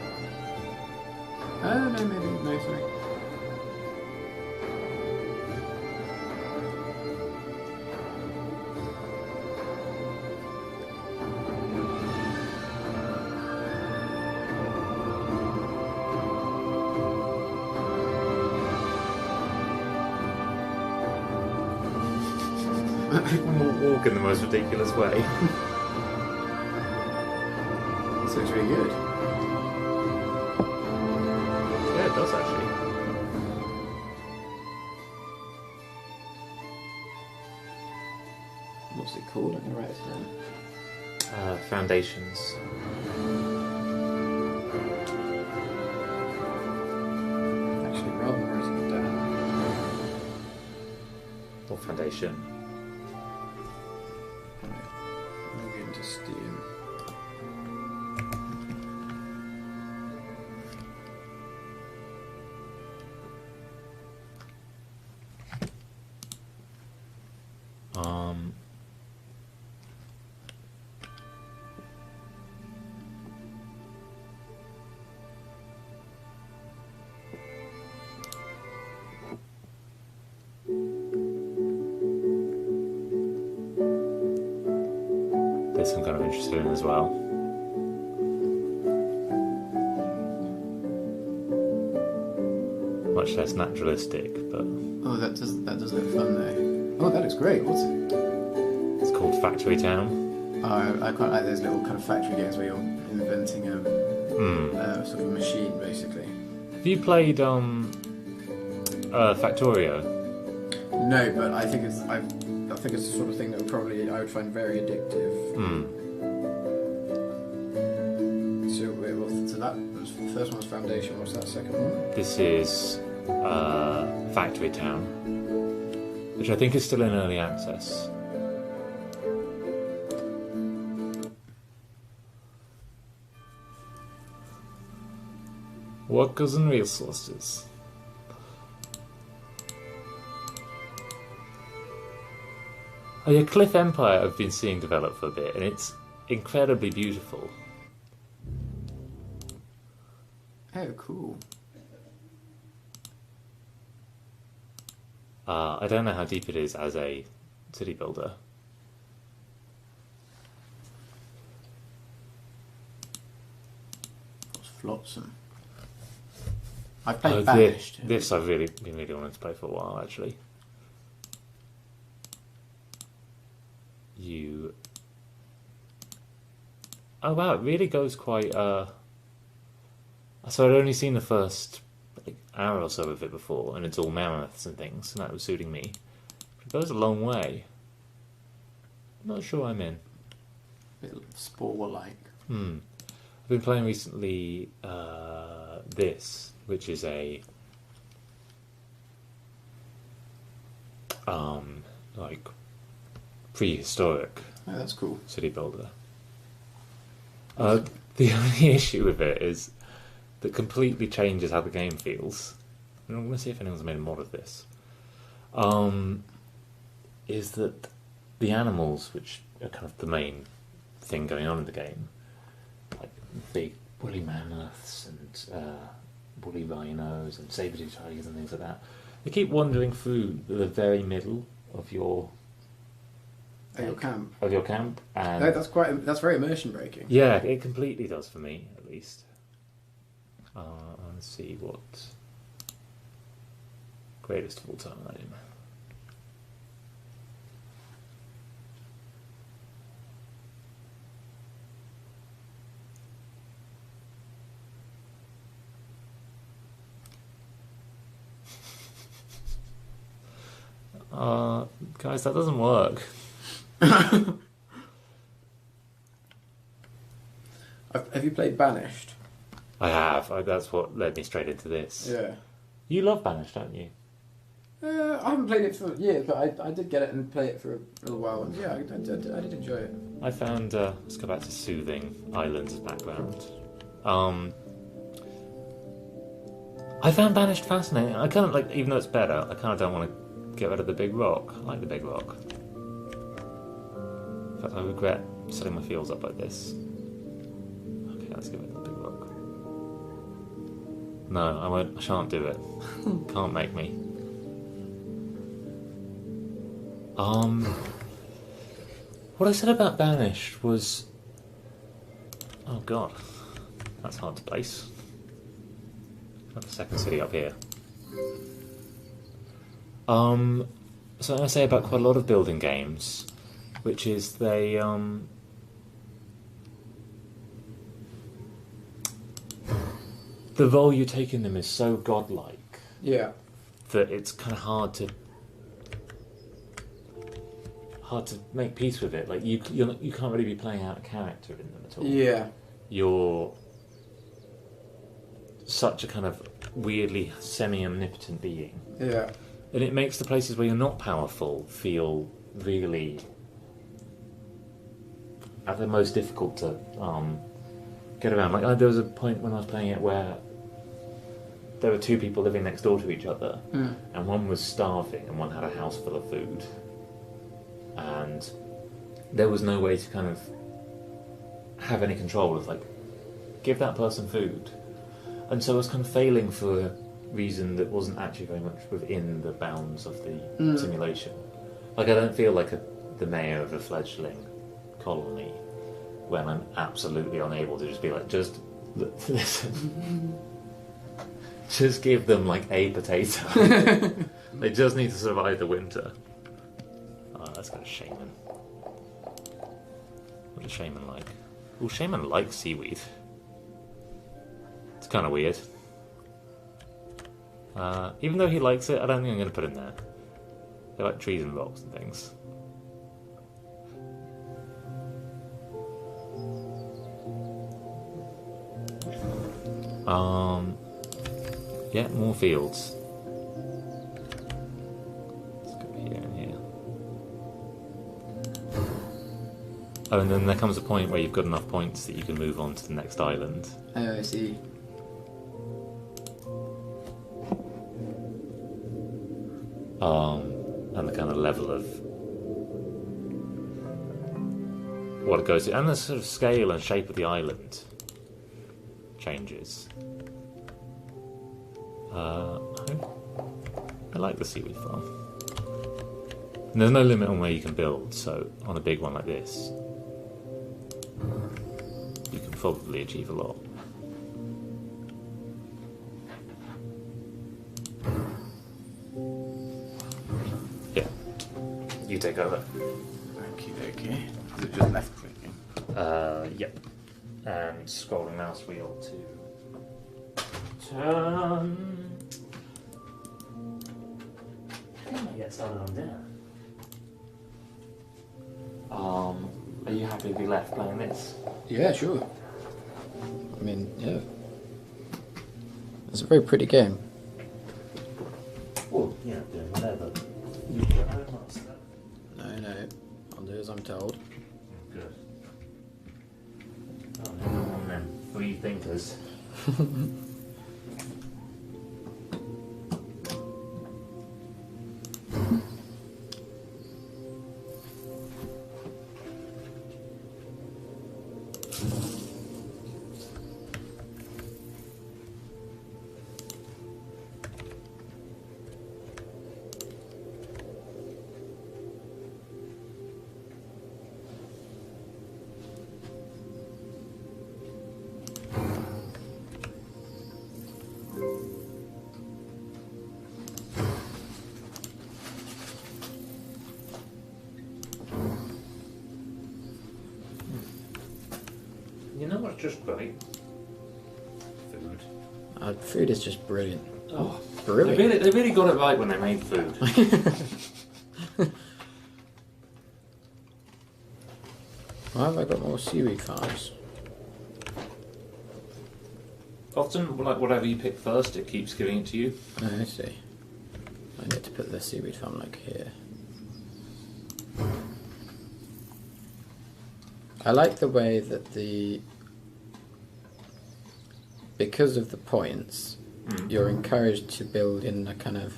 Oh, no, maybe, no, sorry. People walk in the most ridiculous way. This looks really good. Yeah, it does actually. What's it called? I'm going to write it down. Foundations. Actually, rather than writing it down. Or foundation. Log into Steam. This I'm kind of interested in as well. Much less naturalistic, but Oh, that does look fun though. Oh, that looks great. What's it? it's called Factory Town. Oh, I quite like those little kind of factory games where you're inventing a sort of machine, basically. Have you played Factorio? No, but I think it's the sort of thing that I would find very addictive. So that was the first one was Foundation. What's that second one? This is Factory Town, which I think is still in early access. Workers and resources. Oh yeah, Cliff Empire I've been seeing develop for a bit, and it's incredibly beautiful. Oh, cool. I don't know how deep it is as a city builder. What's Flotsam? I played Banished. This I've really been wanting to play for a while, actually. Oh wow, it really goes quite. So I'd only seen the first hour or so of it before, and it's all mammoths and things, and that was suiting me. But it goes a long way. I'm not sure I'm in. A bit Spore-like. I've been playing recently this, which is a like prehistoric Oh, that's cool. city builder. The only issue with it is that completely changes how the game feels. And I'm going to see if anyone's made a mod of this. Is that the animals, which are kind of the main thing going on in the game, like big woolly mammoths and woolly rhinos and saber-tooth tigers and things like that, they keep wandering through the very middle of your camp. And No, that's very immersion breaking. yeah, it completely does for me, at least. Let's see what greatest of all time. Guys, that doesn't work. Have you played Banished? I have. That's what led me straight into this. Yeah. You love Banished, don't you? I haven't played it for years, but I did get it and play it for a little while. And yeah, I did enjoy it. I found. Let's go back to soothing islands as background. I found Banished fascinating. I kind of like, even though it's better, I kind of don't want to get rid of the big rock. I like the big rock. In fact, I regret setting my fields up like this. Okay, let's get rid of the big rock. No, I won't. I shan't do it. Can't make me. What I said about Banished was... Oh god, that's hard to place. Got the second city up here. So I say about quite a lot of building games, which is they the role you take in them is so godlike. Yeah. That it's kind of hard to make peace with it. Like you can't really be playing out a character in them at all. Yeah. You're such a kind of weirdly semi-omnipotent being. Yeah. And it makes the places where you're not powerful feel really at the most difficult to get around. Like there was a point when I was playing it where there were two people living next door to each other, and one was starving and one had a house full of food, and there was no way to kind of have any control of like give that person food, and so I was kind of failing for a reason that wasn't actually very much within the bounds of the simulation. Like I don't feel like the mayor of a fledgling colony when I'm absolutely unable to just be like, just listen. Just give them like a potato. They just need to survive the winter. Oh, let's go to Shaman. What does Shaman like? Oh, Shaman likes seaweed. It's kind of weird. Even though he likes it, I don't think I'm going to put him there. They like trees and rocks and things. Yeah, more fields. Let's go here and here. Oh, and then there comes a point where you've got enough points that you can move on to the next island. Oh, I see. And the kind of level of what it goes to, and the sort of scale and shape of the island changes. I like the seaweed farm. And there's no limit on where you can build, so on a big one like this, you can probably achieve a lot. Yeah, you take over. Okay. Is it just left clicking? Yep. And scrolling mouse wheel to turn. I might get started on dinner. Are you happy to be left playing this? Yeah, sure. I mean, yeah. It's a very pretty game. Well, yeah, doing whatever. No. I'll do as I'm told. Good. Oh, no one then. Free thinkers. You know what's just great? Food. Food is just brilliant. Oh, Brilliant. They really got it right when they made food. Why have I got more seaweed farms? Often, like whatever you pick first, it keeps giving it to you. Oh, I see. I need to put the seaweed farm like here. I like the way that because of the points, you're encouraged to build in a kind of.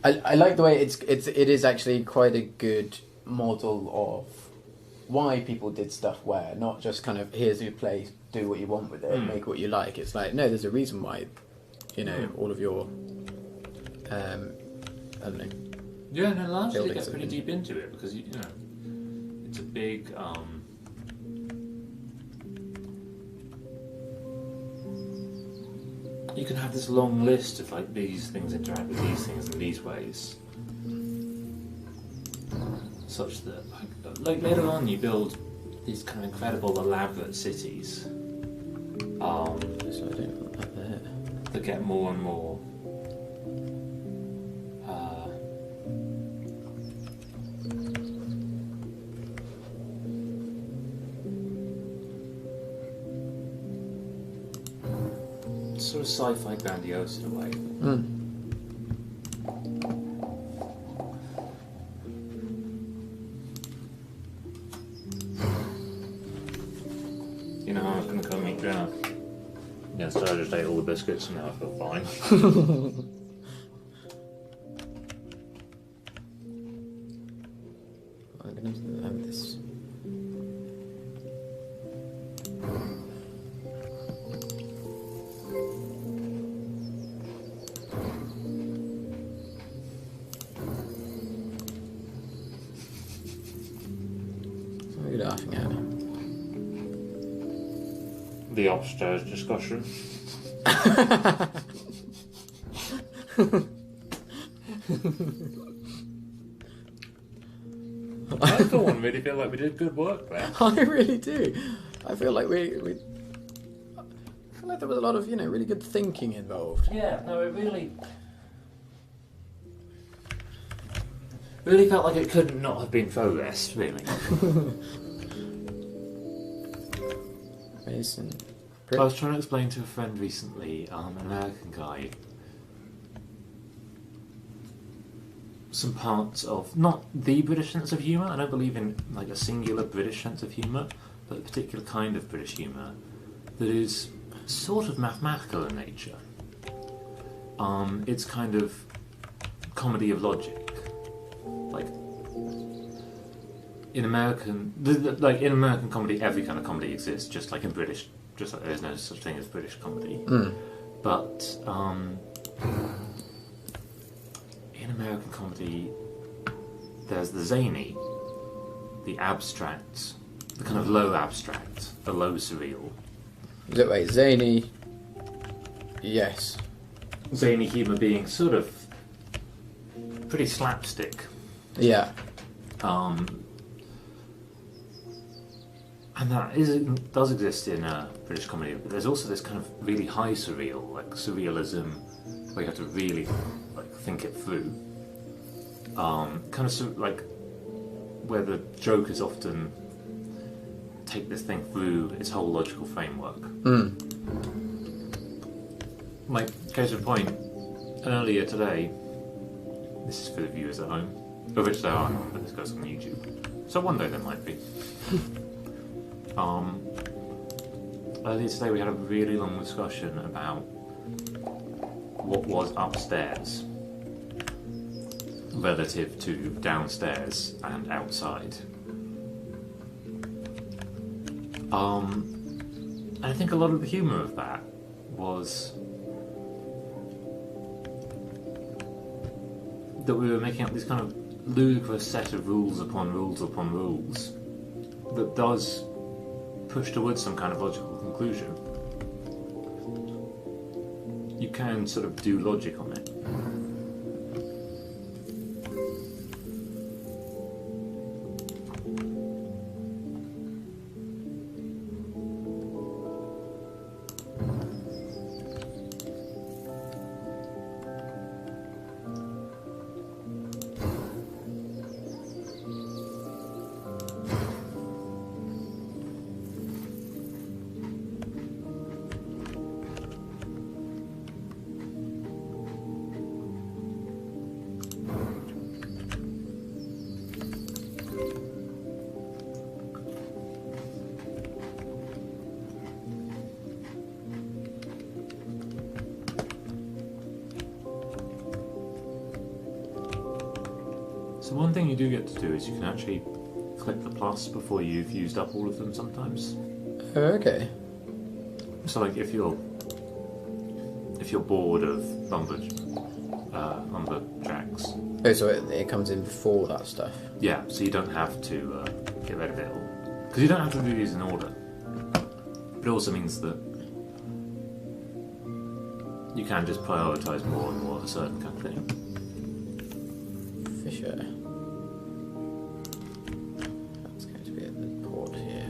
I like the way it is actually quite a good model of why people did stuff where, not just kind of here's your place, do what you want with it, make what you like. It's like, no, there's a reason why, all of your I don't know. Yeah, no, largely Buildings get pretty have been- deep into it because it's a big. You can have this long list of like these things interact with these things in these ways, such that like later on you build these kind of incredible elaborate cities So I don't want that there. that get more and more. Sort of sci-fi grandiose in a way. You know how I was going to come meet dinner? Yeah, so I just ate all the biscuits and now I feel fine. I'm gonna have this. What are you laughing at? The upstairs discussion. I for one really feel like we did good work there. I really do. I feel like we I feel like there was a lot of, really good thinking involved. Yeah, no, it really felt like it could not have been progress, really. Mason. I was trying to explain to a friend recently, an American guy, some parts of, not the British sense of humour, I don't believe in like a singular British sense of humour, but a particular kind of British humour that is sort of mathematical in nature. It's kind of comedy of logic. Like in American, like in American comedy, every kind of comedy exists, just like in British. Just like there's no such thing as British comedy. But in American comedy, there's the zany, the abstract, the kind of low abstract, the low surreal. Wait, zany. Yes. Zany humour being sort of pretty slapstick. Yeah. And that does exist in British comedy, but there's also this kind of really high surreal, like surrealism, where you have to really like think it through. Kind of like where the jokers often take this thing through its whole logical framework. Like, case in point, earlier today, this is for the viewers at home, of which there are none, but this goes on YouTube. So one day there might be. Earlier today we had a really long discussion about what was upstairs relative to downstairs and outside. And I think a lot of the humour of that was that we were making up this kind of ludicrous set of rules upon rules upon rules that does push towards some kind of logical conclusion. You can sort of do logic on it. So one thing you do get to do is you can actually click the plus before you've used up all of them sometimes. Oh, okay. So like if you're bored of lumberjacks, Oh, so it comes in before that stuff. yeah, so you don't have to get rid of it all. Because you don't have to do these in order. But it also means that you can just prioritise more and more of a certain kind of thing. Fisher. That's going to be at the port here.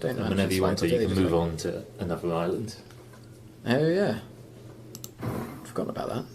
And whenever you want to, you can move on to another island. Oh yeah. Forgotten about that.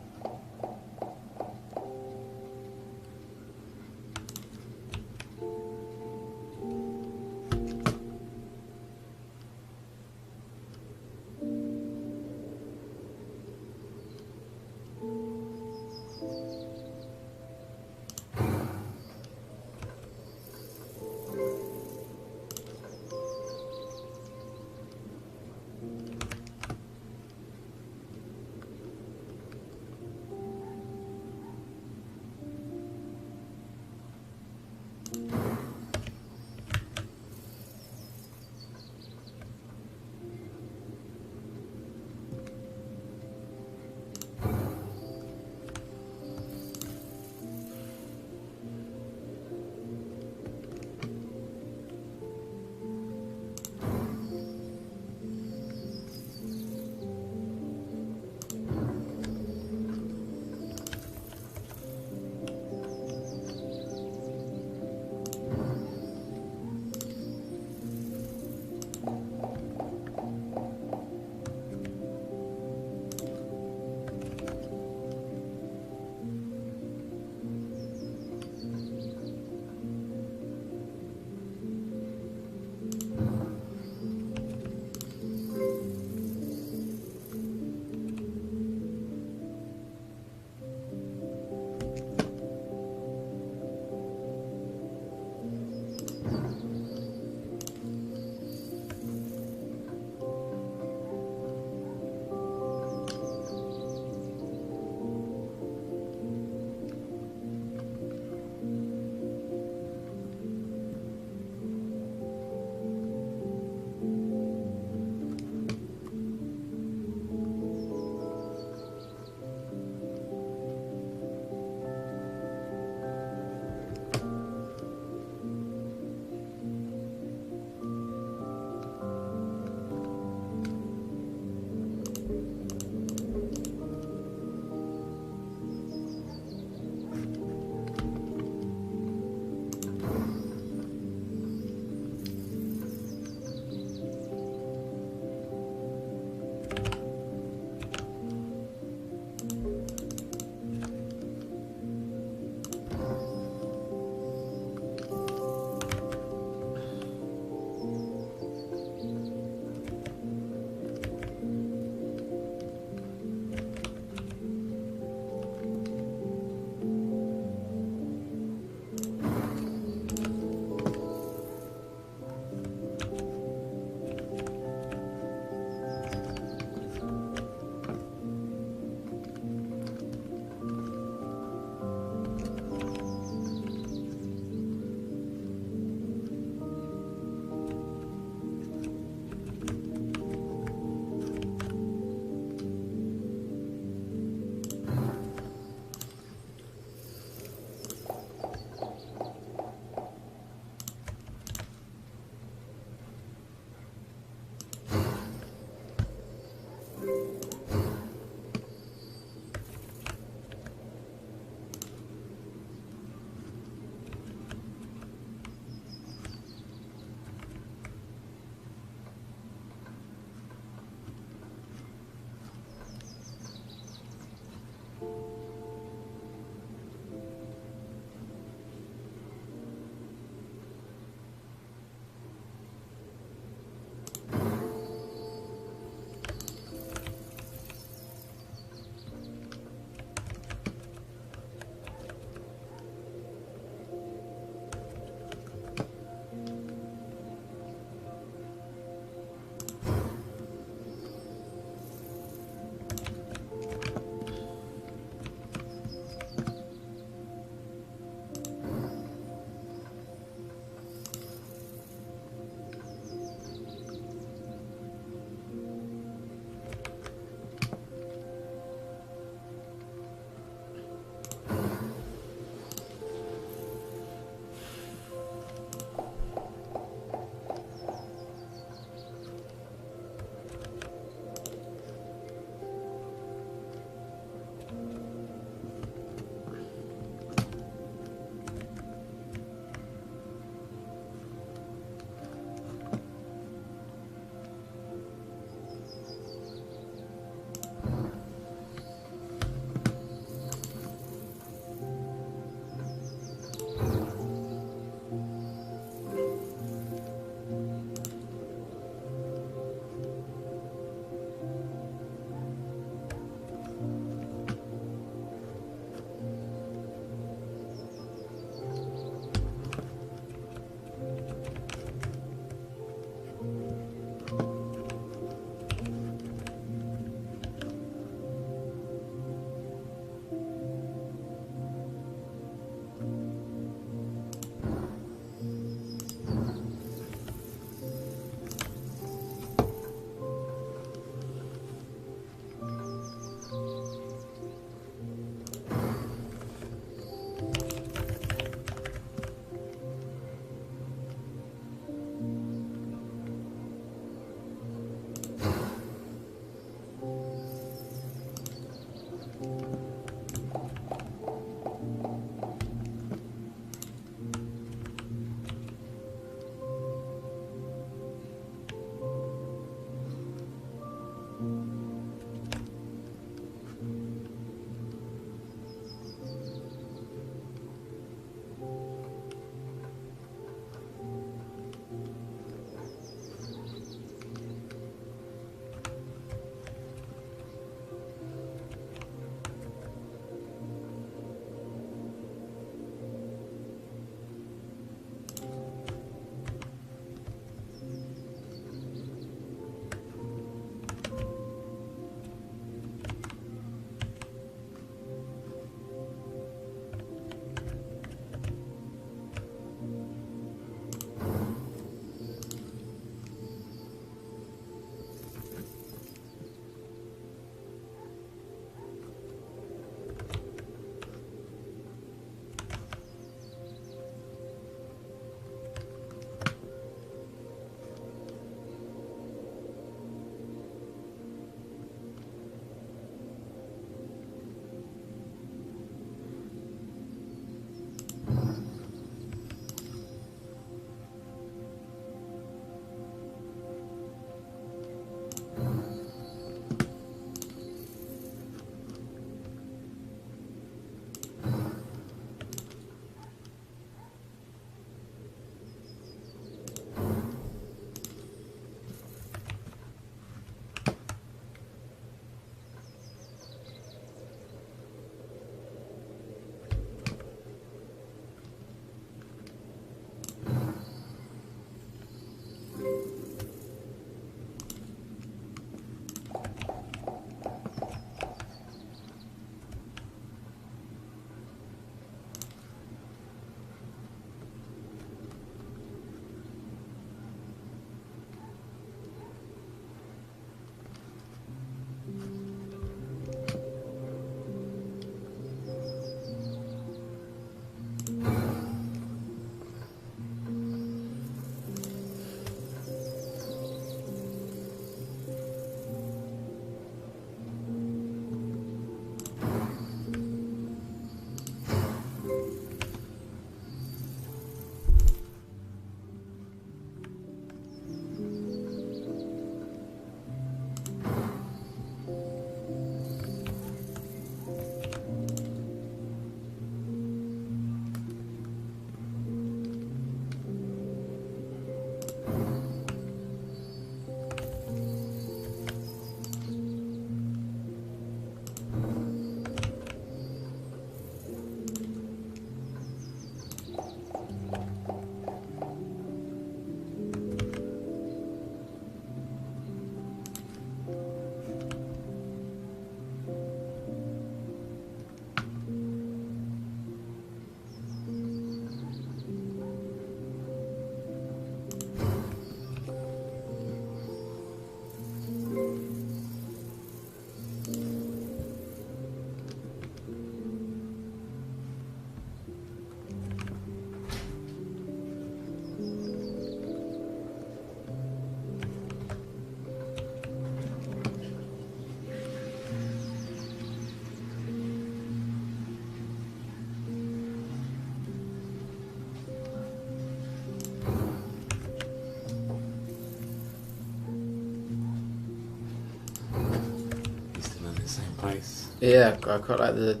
place. Yeah, I quite like the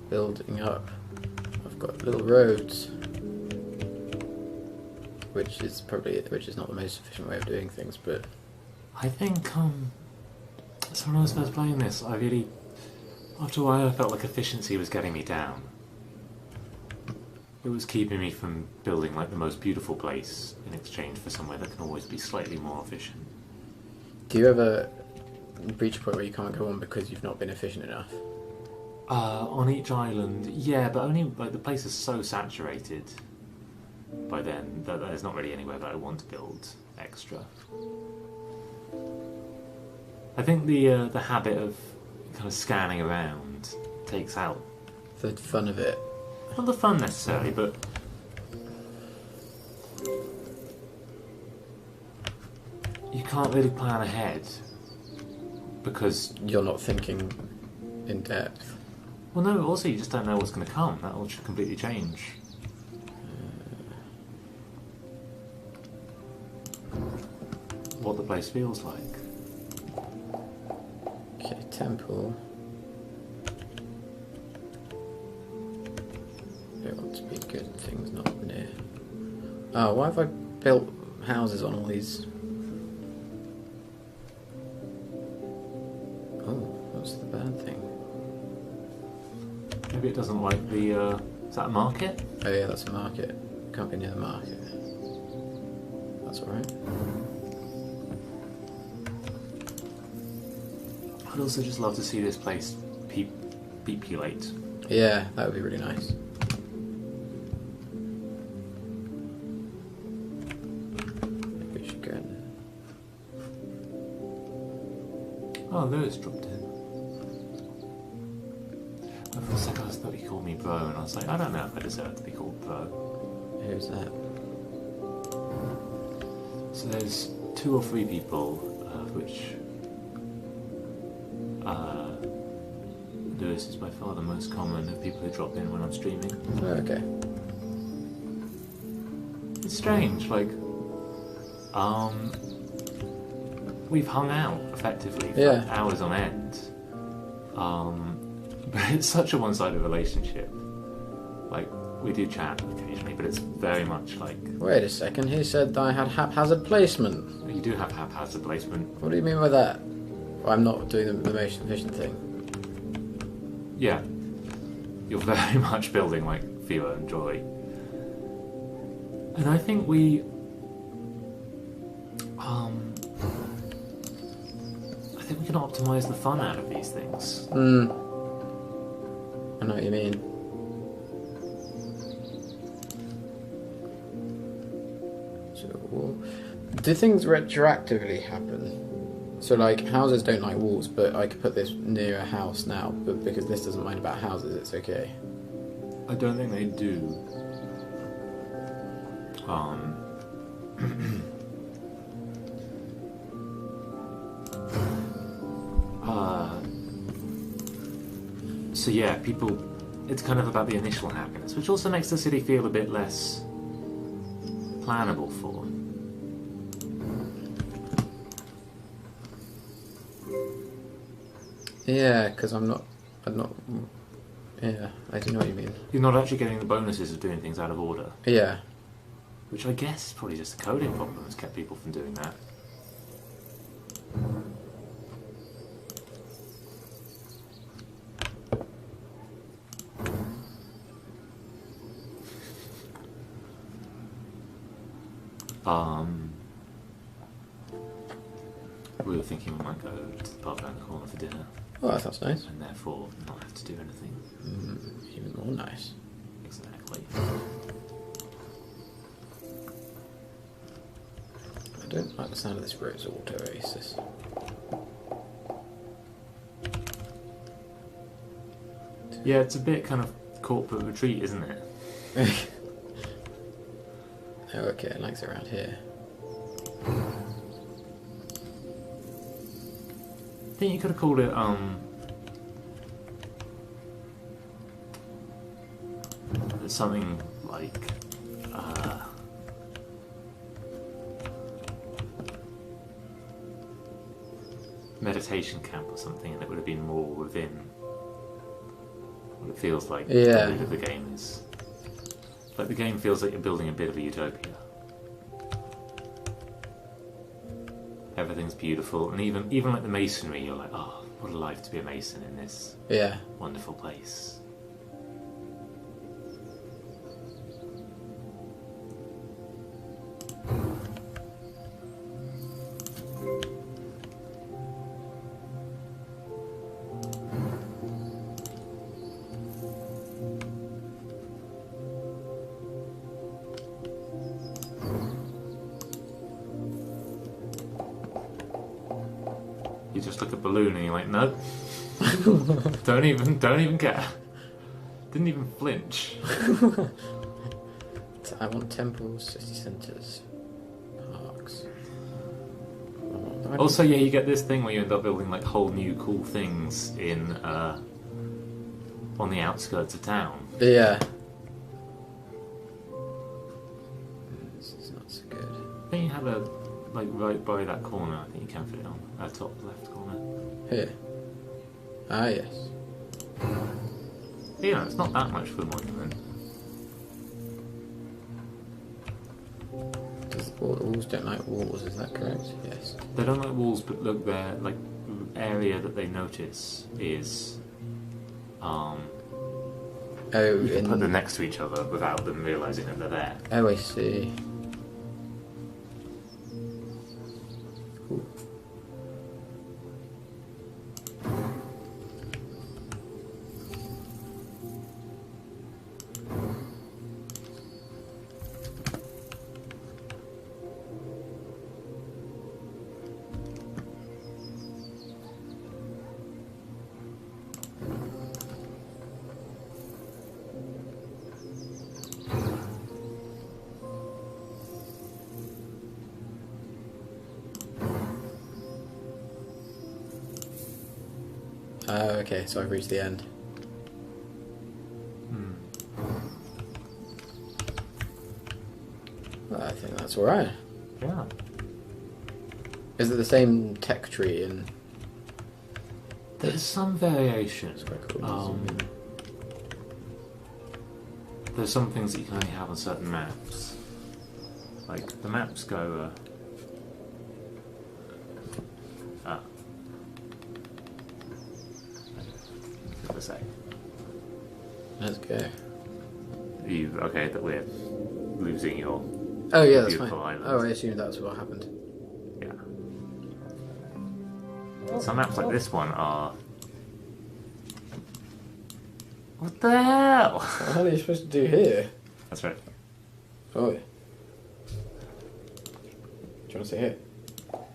building up. I've got little roads, which is not the most efficient way of doing things, but I think so when I was first playing this, after a while I felt like efficiency was getting me down. It was keeping me from building like the most beautiful place in exchange for somewhere that can always be slightly more efficient. do you ever reach a point where you can't go on because you've not been efficient enough? On each island, yeah, but only like the place is so saturated by then that there's not really anywhere that I want to build extra. I think the habit of kind of scanning around takes out The fun of it. not the fun necessarily, but you can't really plan ahead because You're not thinking in depth. well, no. Also, you just don't know what's going to come. That will completely change. What the place feels like. Okay, temple. They want to be good things, not near. Oh, why have I built houses on all these? Oh, what's the bad thing? Maybe it doesn't like the. Is that a market? Oh yeah, that's a market. Can't be near the market. That's alright. I'd also just love to see this place populate. Yeah, that would be really nice. Maybe we should go and... Oh, Lewis dropped in. And for a second I thought he called me bro, and I was like, I don't know if I deserve to be called bro. Who's that? So there's 2 or 3 people, which Lewis is by far the most common of people who drop in when I'm streaming. Oh, okay. It's strange, like, we've hung out effectively for Yeah. hours on end, but it's such a one-sided relationship. Like, we do chat occasionally, but it's very much like, Wait a second, he said I had haphazard placement. you do have haphazard placement. What do you mean by that? I'm not doing the most efficient thing. Yeah, you're very much building like fear and joy, and I think we can optimize the fun out of these things. I know what you mean. So, do things retroactively happen? So, like, houses don't like walls, but I could put this near a house now, but because this doesn't mind about houses, it's okay. I don't think they do. So yeah, people. It's kind of about the initial happiness, which also makes the city feel a bit less plannable for. Yeah, because I'm not. Yeah, I do know what you mean. You're not actually getting the bonuses of doing things out of order, Yeah. which I guess is probably just a coding problem that's kept people from doing that. We were thinking we might go to the pub around the corner for dinner, Oh, that sounds nice. and therefore not have to do anything. Even more nice. Exactly. I don't like the sound of this rose auto oasis. Yeah, it's a bit kind of corporate retreat, isn't it? Oh, okay, it likes it around here. I think you could have called it something like meditation camp or something, and it would have been more within what it feels like. Yeah. The mood of the game is. Like the game feels like you're building a bit of a utopia. Everything's beautiful, and even like the masonry, you're like, oh, what a life to be a mason in this wonderful place. You just look at balloon and you're like, no, don't even care. Didn't even flinch. I want temples, city centres, parks. Also, yeah, you get this thing where you end up building like whole new cool things in on the outskirts of town. Yeah. This is not so good. I think you have a like right by that corner. I think you can fit it on top left corner. Here. Ah, yes. Yeah, it's not that much for a monument. The walls don't like walls, is that correct? Yes. They don't like walls, but look, their like area that they notice is you can put them next to each other without them realising that they're there. Oh, I see. Cool. Okay, so I've reached the end. Well, I think that's alright. Yeah. Is it the same tech tree in... There's some variation. It's quite cool. There's some things that you can only have on certain maps. Like, the maps go... Let's say. Let's go. You okay that we're losing your Oh yeah, that's fine. beautiful island? Oh, I assumed that's what happened. Yeah. Some maps like this one are... What the hell? What the hell are you supposed to do here? That's right. Oh. Do you want to sit here?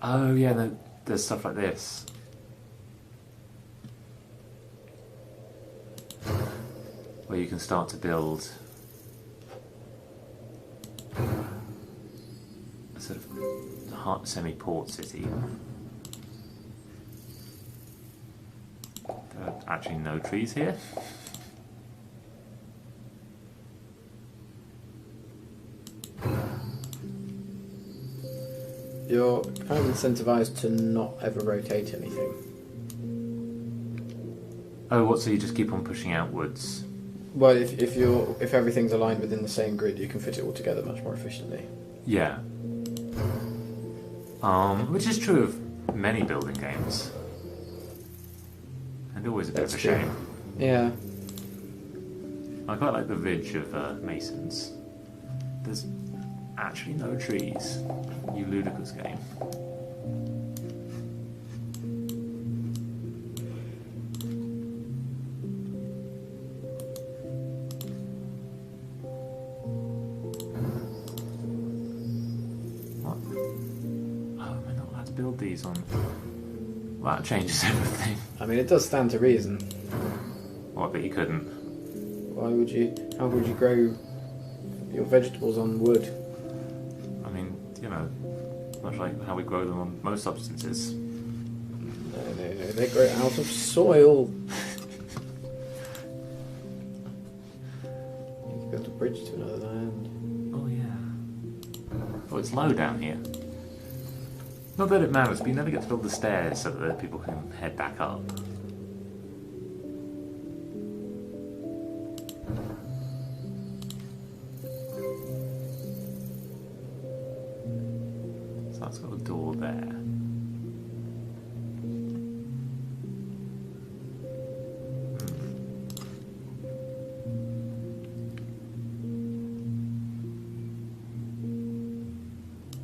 Oh yeah, there's stuff like this. Where you can start to build a sort of semi-port city. There are actually no trees here. You're kind of incentivized to not ever rotate anything. Oh, what? So you just keep on pushing outwards? Well, if everything's aligned within the same grid, you can fit it all together much more efficiently. Yeah. Which is true of many building games. And always a bit of a shame. Yeah. I quite like the ridge of Masons. There's actually no trees. You ludicrous game. What? Oh, am I not allowed to build these on... Well, that changes everything. I mean, it does stand to reason. What, that you couldn't? Why would you... How would you grow your vegetables on wood? I mean, you know, much like how we grow them on most substances. No, they grow out of soil. You can build a bridge to another land. Oh, yeah. Oh, it's low down here. Not that it matters, but you never get to build the stairs so that people can head back up. So that's got a door there.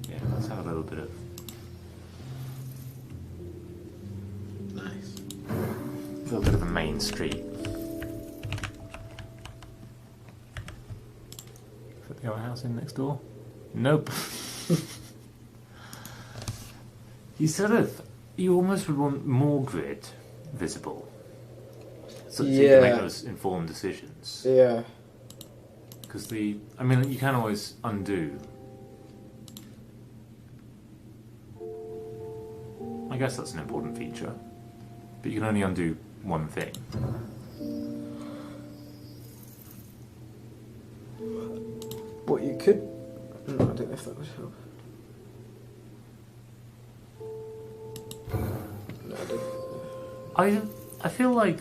Yeah, let's have a little bit of Nice. a little bit of a main street. Put the other house in next door? Nope. You almost would want more grid visible. So you can make those informed decisions. Yeah. Because you can always undo. I guess that's an important feature. But you can only undo one thing. What you could... No, I don't know if that would help. No, I don't. I feel like...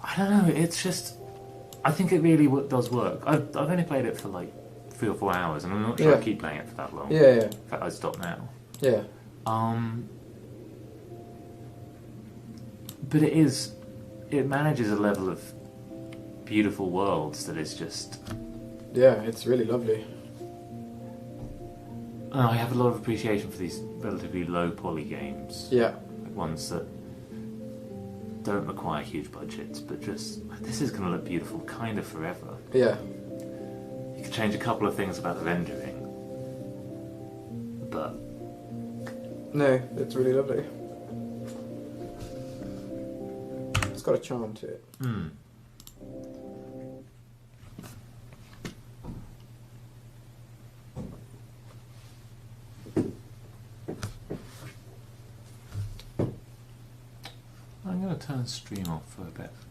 I don't know, it's just... I think it really does work. I've only played it for like 3 or 4 hours, and I'm not sure I keep playing it for that long. Yeah, yeah. In fact, I'd stop now. Yeah. But it manages a level of beautiful worlds that is just... Yeah, it's really lovely. I have a lot of appreciation for these relatively low poly games. Yeah. Like ones that don't require huge budgets, but just, this is going to look beautiful kind of forever. Yeah. You can change a couple of things about the rendering, but... No, it's really lovely. It's got a charm to it. I'm going to turn stream off for a bit.